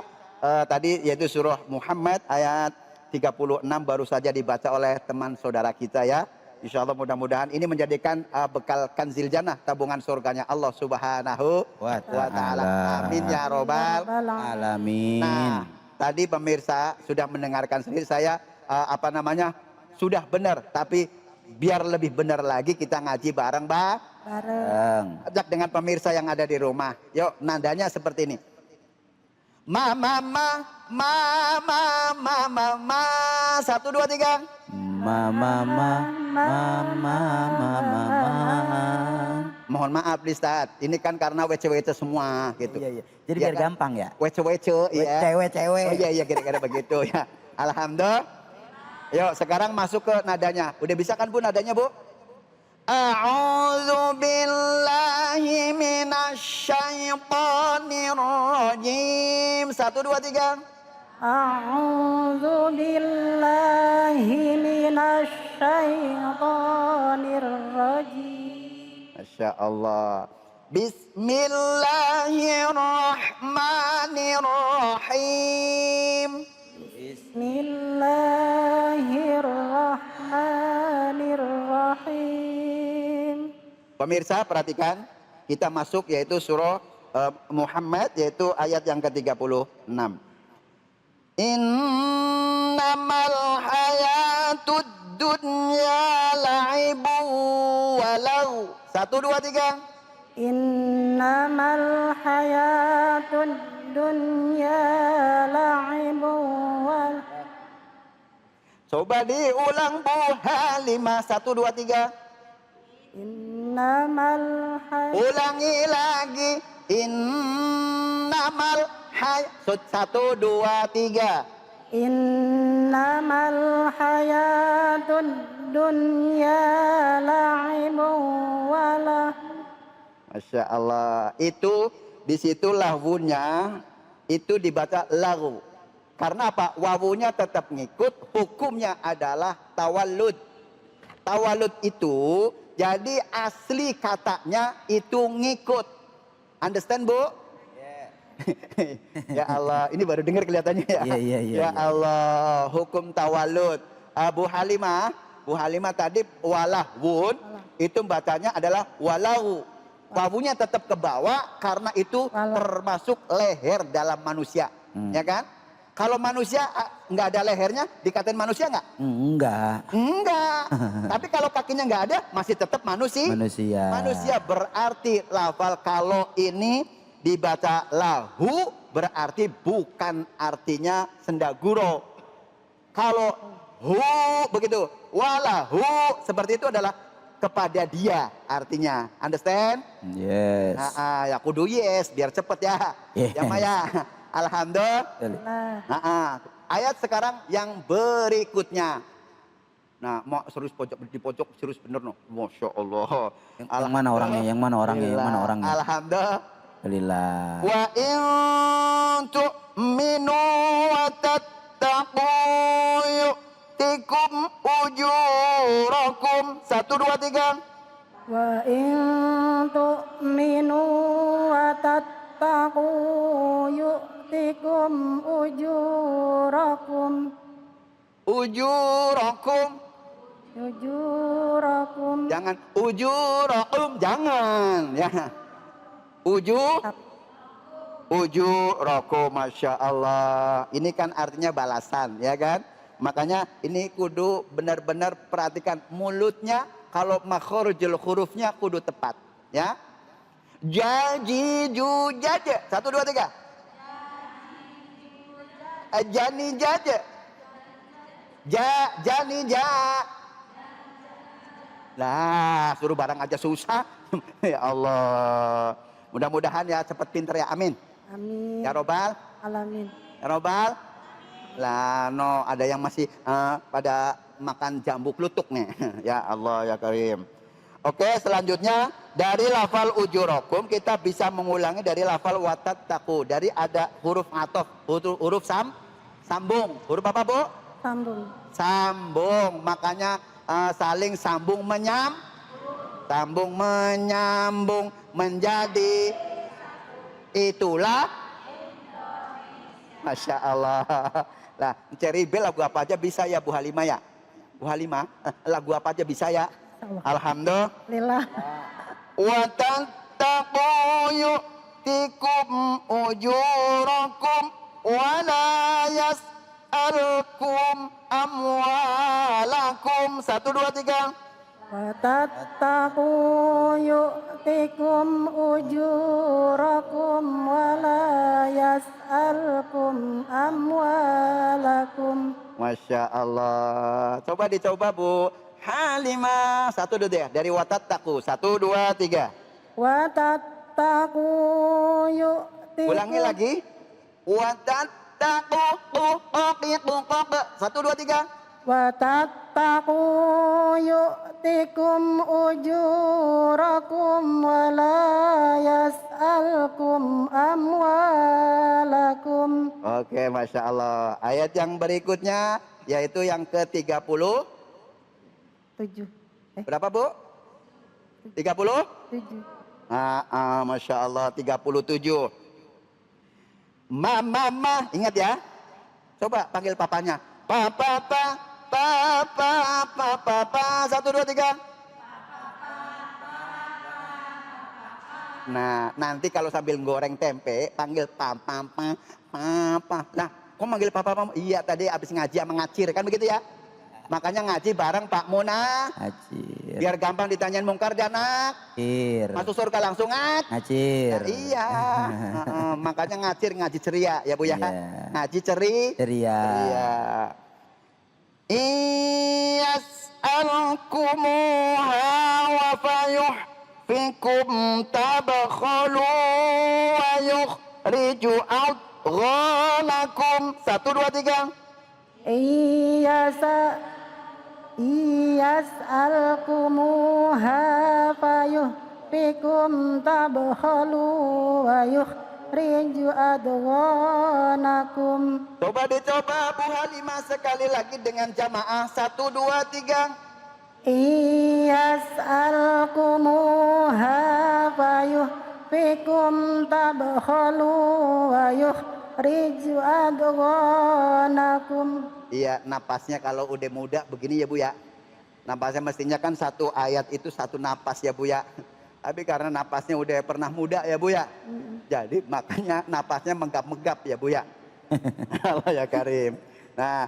tadi yaitu surah Muhammad ayat 36 baru saja dibaca oleh teman saudara kita ya. Insya Allah mudah-mudahan ini menjadikan bekal kanzil jannah, tabungan surganya Allah Subhanahu wa Ta'ala. Amin ya robbal Alamin. Nah, tadi pemirsa sudah mendengarkan sendiri saya sudah benar, tapi biar lebih benar lagi kita ngaji bareng ajak dengan pemirsa yang ada di rumah. Yuk, nadanya seperti ini. Ma 1 2 3. Mohon maaf Ustaz, ini kan karena wece-wece semua gitu. Iya, iya. Jadi Ya biar kan? gampang ya. Wece-wece ya. Cewek-cewek. Oh iya kira-kira begitu ya. Alhamdulillah. Yuk sekarang masuk ke nadanya. Udah bisa kan Bu nadanya Bu? A'udzu billahi minasyaitonir rajim. 1 2 3. A'udzu billahi minasyaitonir rajim. Masya Allah. Bismillahirrahmanirrahim. Bismillahirrahmanirrahim. Pemirsa perhatikan, kita masuk yaitu surah Muhammad yaitu ayat yang ke-36. Innamal hayatud dunya la'ibu walau. 1 2 3. Innamal hayatud dunya la'ibun wal. Coba diulang Bu Halimah. 1 2 3. Innamal hayatud. Ulangi lagi. Innamal hayat. 1 2 3. Innamal hayatud dunya la'ibun walah. Masya Allah. Itu disitu lahwunya itu dibaca lahu. Karena apa? Wawunya tetap ngikut. Hukumnya adalah tawallud. Tawallud itu jadi asli katanya itu ngikut. Understand Bu? Ya Allah, ini baru dengar kelihatannya ya. Iya. Ya Allah, hukum tawallud. Bu Halimah tadi walahwun itu bacanya adalah walau. Wawunya tetap ke bawah karena itu termasuk leher dalam manusia, ya kan? Kalau manusia nggak ada lehernya, dikatain manusia nggak? Enggak. Tapi kalau kakinya nggak ada, masih tetap manusia. Manusia berarti lafal kalau ini dibaca lahu berarti bukan artinya sendaguro. Kalau hu begitu, walahu seperti itu adalah kepada dia artinya. Understand? Yes. Ya kudu yes biar cepet ya. Yes. Ya Maya. Alhamdulillah. Ayat sekarang yang berikutnya. Nah, mau serius di pojok serius bener no. Masya Allah. Yang mana orangnya? Alhamdulillah. Wa in tu'minu wa tattaqu yu'tikum ujurakum. 1 2 3. Wa in tu'minu wa tattaqu yu'tikum ujurakum. Jangan ujurakum, jangan ya. Ujurakum, Masya Allah. Ini kan artinya balasan ya kan. Makanya ini kudu benar-benar perhatikan mulutnya. Kalau makhrajul hurufnya kudu tepat ya. Jaji jujaja. 1 2 3. Jani jaja. Jani ja. Nah, suruh barang aja susah. Ya Allah. Mudah-mudahan ya cepat pinter ya. Amin. Amin. Ya Robbal. Alamin. Ya Robbal. Lah no, ada yang masih pada makan jambu klutuk nih. Ya Allah ya Karim. Oke, selanjutnya Dari lafal ujurakum kita bisa mengulangi dari lafal watattaqu. Dari ada huruf atof, huruf sambung. Huruf apa, Bu? Sambung. Sambung. Makanya saling sambung sambung menyambung menjadi itulah Masya Allah. Nah, ceribel lagu apa aja bisa ya Bu Halimah ya? Bu Halimah, lagu apa aja bisa ya? Alhamdulillah. Wa tattaqu yu'tikum ujurakum wa la yas'alukum amwalakum. 1, 2, 3. Watattaqu yu'tikum ujurakum wa la yas'alkum amwalakum. Masya Allah. Coba dicoba Bu Halimah. 1, 2, 3. Dari watattaqu. 1, 2, 3. Watattaqu yu'tikum. Ulangi lagi. Watattaqu 1, 2, 3. Watattaqu yu'tikum ujurakum wa la yas'alkum amwalakum. Oke, Masya Allah. Ayat yang berikutnya yaitu yang ke-30. 7. Berapa Bu? 30? 7. Masya Allah, 37. Mama, ingat ya. Coba panggil papanya. Papa. 1, 2, 3. Nah, nanti kalau sambil goreng tempe, panggil papa. Nah, kok manggil papa? Iya, tadi habis ngaji sama ngacir, kan begitu ya? Makanya ngaji bareng Pak Muna. Ngacir. Biar gampang ditanyain mungkar dan Ngacir. masuk surga langsung Ngacir. Nah, iya. Makanya ngaji ceria ya Bu ya. Iya. Ngaji Ceria. Iyas'alkumuha wa fayuhfikum tabakhalu wa yukhriju adghanakum. 1, 2, 3. Iyas'alkumuha fayuhfikum tabkhalu wa yukhriju adghanakum. Coba dicoba Bu Halimah sekali lagi dengan jamaah. 1, 2, 3. Iyas'alkumuha fayuhfikum tabkhalu wa yukhriju adghanakum. Iya, napasnya kalau udah muda begini ya Bu ya. Napasnya mestinya kan satu ayat itu satu napas ya Bu ya. Tapi karena napasnya udah pernah muda ya Bu ya. Jadi makanya napasnya menggap-menggap ya Bu ya. Allah ya Karim. Nah,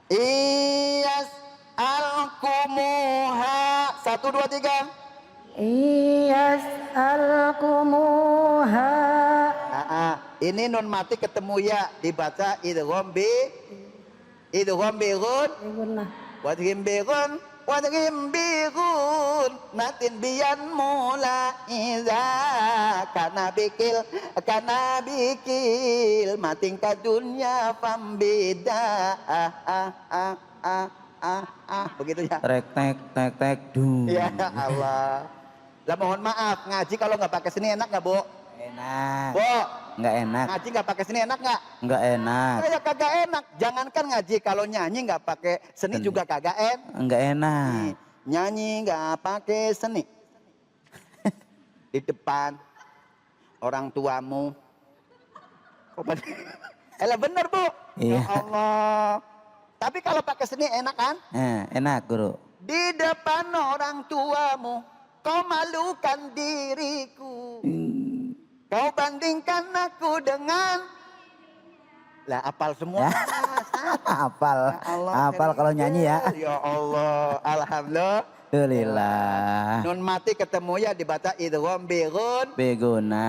iyas'alkumuha. 1, 2, 3. Iyas'alkumuha. Ini nun mati ketemu ya, dibaca idgham bighun wadghim bighun natin biyan mula iza kana bikil mating ka dunya pambida begitu ya. Tek dung. Ya Allah. Lah mohon maaf, ngaji kalau nggak pakai seni enak nggak Bu? Enak. Bu, Nggak enak. ngaji nggak pakai seni enak nggak? Nggak enak. Kayak kagak enak. Jangankan ngaji, kalau nyanyi nggak pakai seni juga kagak Nggak enak. Nyanyi nggak pakai seni. Di depan orang tuamu. Bener Bu. Iya. Ya Allah. Tapi kalau pakai seni enak kan? Enak Guru. Di depan orang tuamu, kau malukan diriku. Kau bandingkan aku dengan. Lah apal semua. Ya. Apal. Apal kalau nyanyi ya. Ya Allah, Alhamdulillah. Nun mati ketemu ya dibaca idgham bighun. Beguna.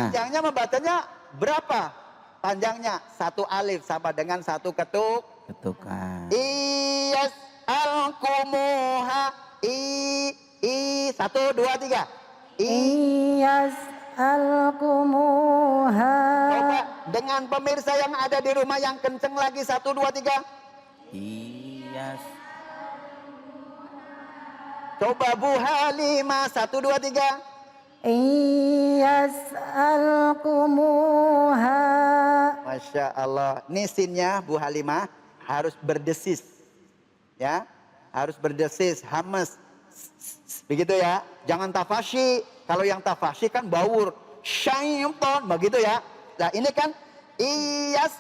Panjangnya membacanya berapa? Panjangnya 1 alif sama dengan 1 ketuk. Ketukan. Iyas'alkumuha 1, 2, 3. Iyas'alkumuha. Coba dengan pemirsa yang ada di rumah yang kenceng lagi. 1, 2, 3. Iyas. Coba Bu Halimah. 1, 2, 3. yas'alkumuha. Masya Allah. Ini sinnya Bu Halimah harus berdesis. Ya, harus berdesis, hamas. Begitu ya. Jangan tafashi. Kalau yang tafashi kan baur. Syaiton, begitu ya. Nah ini kan iyas.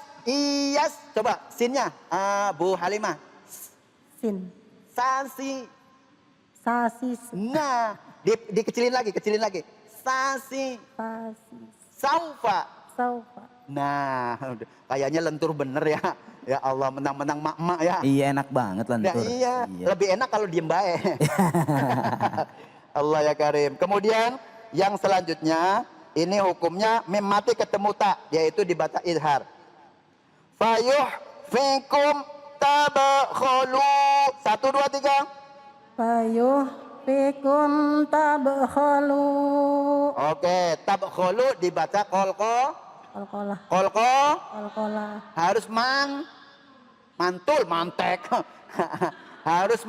Coba sinnya Bu Halimah. Sin. Sasi. Sasis. Nah, dikecilin lagi. Sasi. Sasis. Saufa. Saufa. Nah, kayaknya lentur bener ya. Ya Allah, menang-menang mak-mak ya. Iya enak banget Ya, lentur. iya, lebih enak kalau diem baik. Allah ya Karim. Kemudian yang selanjutnya, ini hukumnya mim mati ketemu tak, yaitu dibaca idhar. Fayuh fikum tabakhulu. 1, 2, 3. Fayuh fikum tabkhalu. Oke, tabakhulu dibaca kolko. Qalqalah. Kolko Qalqalah. harus mantul, mantek. Harus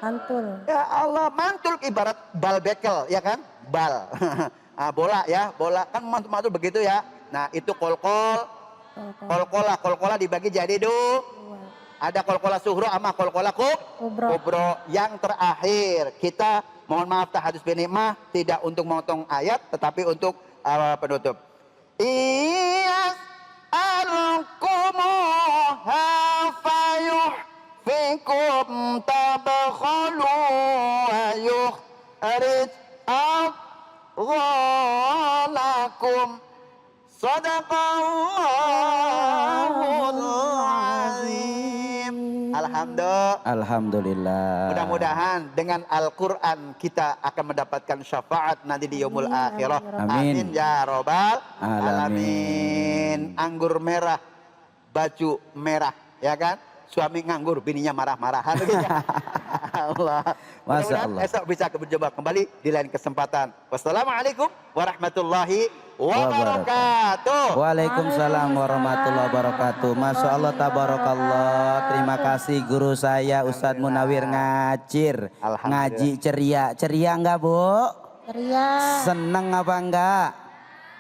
Antul. ya Allah, mantul ibarat bal bekel, ya kan? Bal. Bola ya, bola kan mantul begitu ya. Nah, itu kolkol. Kolkola dibagi jadi ada kolkola suhro sama kolkola kubro. Yang terakhir, kita mohon maaf tahadus binikmah, tidak untuk memotong ayat, tetapi untuk penutup. Iyas al-kumuha fayuh fikum tabakhalu ayuh arid adhalakum sadaqallahul azim. Alhamdulillah. Mudah-mudahan dengan Al-Quran kita akan mendapatkan syafaat nanti di yaumul akhirah. Amin. Ya robbal Alamin. alamin. Anggur merah, baju merah, ya kan? Suami nganggur, bininya marah-marahan. Allah. Masya Allah. Esok bisa berjumpa kembali di lain kesempatan. Wassalamualaikum warahmatullahi wabarakatuh. Waalaikumsalam warahmatullahi wabarakatuh. Masya Allah, tabarakallah. Terima kasih guru saya Ustadz Munawir Ngacir. Ngaji ceria. Ceria enggak Bu? Ceria. Seneng apa enggak?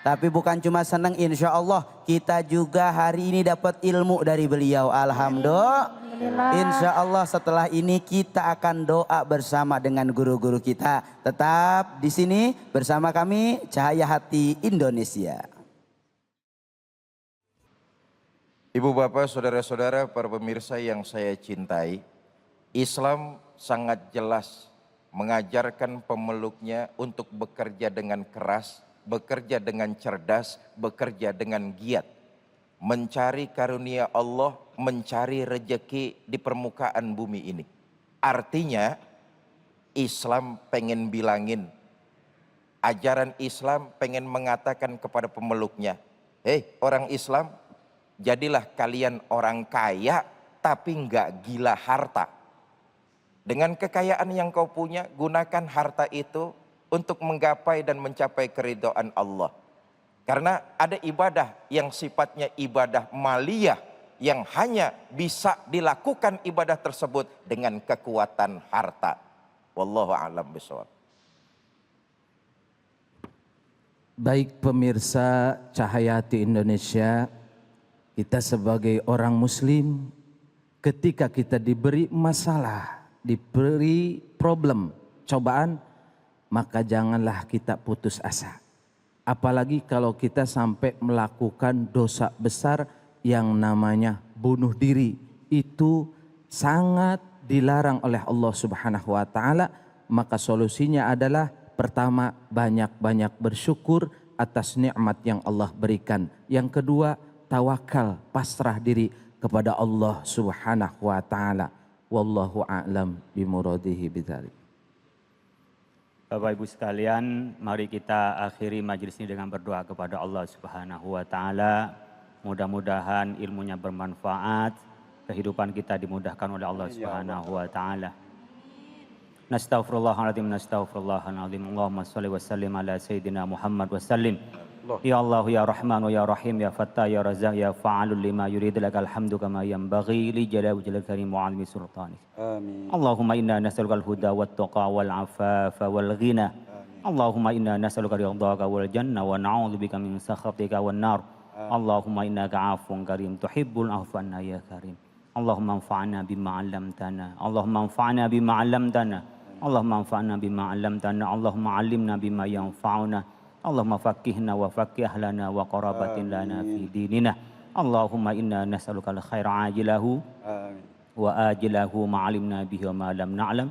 Tapi bukan cuma seneng, insya Allah kita juga hari ini dapat ilmu dari beliau. Alhamdulillah. Insya Allah setelah ini kita akan doa bersama dengan guru-guru kita. Tetap di sini bersama kami Cahaya Hati Indonesia. Ibu bapak, saudara-saudara, para pemirsa yang saya cintai, Islam sangat jelas mengajarkan pemeluknya untuk bekerja dengan keras, bekerja dengan cerdas, bekerja dengan giat. Mencari karunia Allah, mencari rejeki di permukaan bumi ini. Artinya Islam pengen bilangin, ajaran Islam pengen mengatakan kepada pemeluknya, hei orang Islam, jadilah kalian orang kaya tapi nggak gila harta. Dengan kekayaan yang kau punya, gunakan harta itu untuk menggapai dan mencapai keridhaan Allah. Karena ada ibadah yang sifatnya ibadah maliyah yang hanya bisa dilakukan ibadah tersebut dengan kekuatan harta. Wallahu a'lam bishawab. Baik pemirsa Cahaya Hati Indonesia, kita sebagai orang muslim ketika kita diberi masalah, diberi problem, cobaan, maka janganlah kita putus asa. Apalagi kalau kita sampai melakukan dosa besar yang namanya bunuh diri. Itu sangat dilarang oleh Allah Subhanahu wa taala. Maka solusinya adalah pertama, banyak-banyak bersyukur atas nikmat yang Allah berikan. Yang kedua, tawakal, pasrah diri kepada Allah Subhanahu wa taala. Wallahu a'lam bimuradihi bidzalik. Bapak Ibu sekalian, mari kita akhiri majelis ini dengan berdoa kepada Allah Subhanahu wa taala. Mudah-mudahan ilmunya bermanfaat, kehidupan kita dimudahkan oleh Allah Subhanahu wa taala. Nastaghfirullahaladzim, nastaghfirullahaladzim. Allahumma shalli wa sallim ala sayyidina Muhammad wa sallim. Ya Allah ya Rahman ya Rahim ya Fattah ya Razak ya Fa'alul lima yurid lakal hamdu kama yanbaghi li jalali wajhil karim wa 'azimi sultanik. Amin. Allahumma inna nas'alukal huda wat tuqa wal afafa wal ghina Allahumma inna nas'aluka ridhaka wal jannah wa na'udzubika min sakhatika wan nar. Allahumma innaka 'afuwun karim tuhibbul 'afwa anna ya karim. Allahumma anfa'na bima 'allamtana. Allahumma anfa'na bima 'allamtana. Allahumma anfa'na bima 'allamtana. Allahumma 'allimna bima yanfa'una. Allahumma faqqihna wa faqqih ahlana wa qarabatin lana fi dinina. Allahumma inna nas'aluka al-khaira 'ajilahu wa ajilahu ma 'alimna bihi wa ma lam na'lam.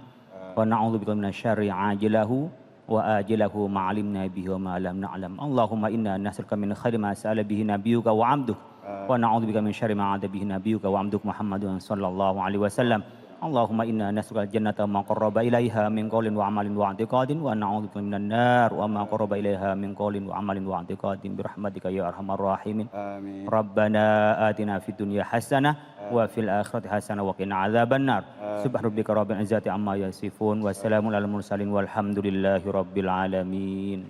Wa na'udzubika minasyarri 'ajilahu wa ajilahu ma 'alimna bihi wa ma lam na'lam. Allahumma inna nas'aluka min khairi ma sa'ala bihi nabiyyuka wa 'abduka. Wa na'udzubika min syarri ma 'ada bihi nabiyyuka wa 'abduka Muhammadun sallallahu alaihi wasallam. Allahumma inna nas'aluka al-jannata wa ma qarraba ilaiha min qawlin wa 'amalin wa i'tiqadin wa na'udzubika minan nar wa ma qarraba ilaiha min qawlin wa 'amalin wa i'tiqadin bi rahmatika ya arhamar rahimin. Amin. Rabbana atina fid dunya hasanah wa fil akhirati hasanah wa qina adzabannar. Subhana rabbika rabbil izzati amma yasifun wa salamun alal mursalin walhamdulillahi rabbil alamin.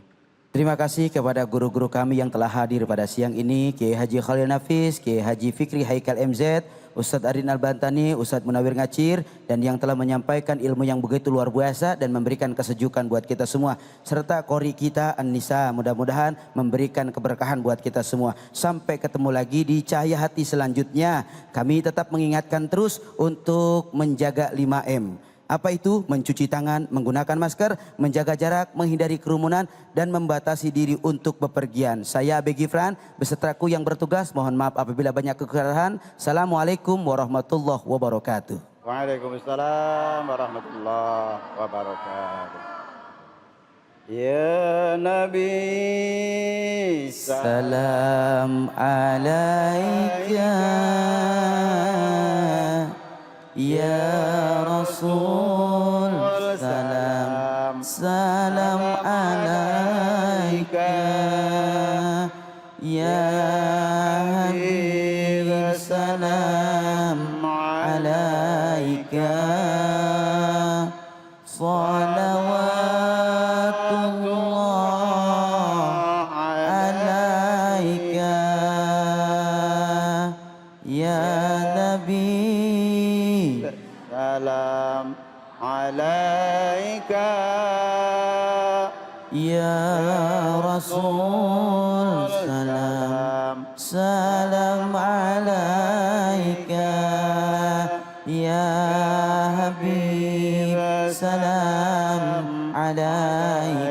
Terima kasih kepada guru-guru kami yang telah hadir pada siang ini, Kiai Haji Khalil Nafis, Kiai Haji Fikri Haikal MZ, Ustadz Arin Al-Bantani, Ustadz Munawir Ngacir, dan yang telah menyampaikan ilmu yang begitu luar biasa dan memberikan kesejukan buat kita semua. Serta kori kita An-Nisa, mudah-mudahan memberikan keberkahan buat kita semua. Sampai ketemu lagi di Cahaya Hati selanjutnya. Kami tetap mengingatkan terus untuk menjaga 5M. Apa itu? Mencuci tangan, menggunakan masker, menjaga jarak, menghindari kerumunan, dan membatasi diri untuk bepergian. Saya Abe Gifran, beserta kru yang bertugas, mohon maaf apabila banyak kekurangan. Assalamualaikum warahmatullahi wabarakatuh. Waalaikumsalam warahmatullahi wabarakatuh. Ya Nabi Salam alaika ya Rasul, salam salam alaika ya Habib, salam alaika salawatullah alaika ya Nabi. Salam alaika Ya Rasul, salam salam alaika ya Habib, salam alaika.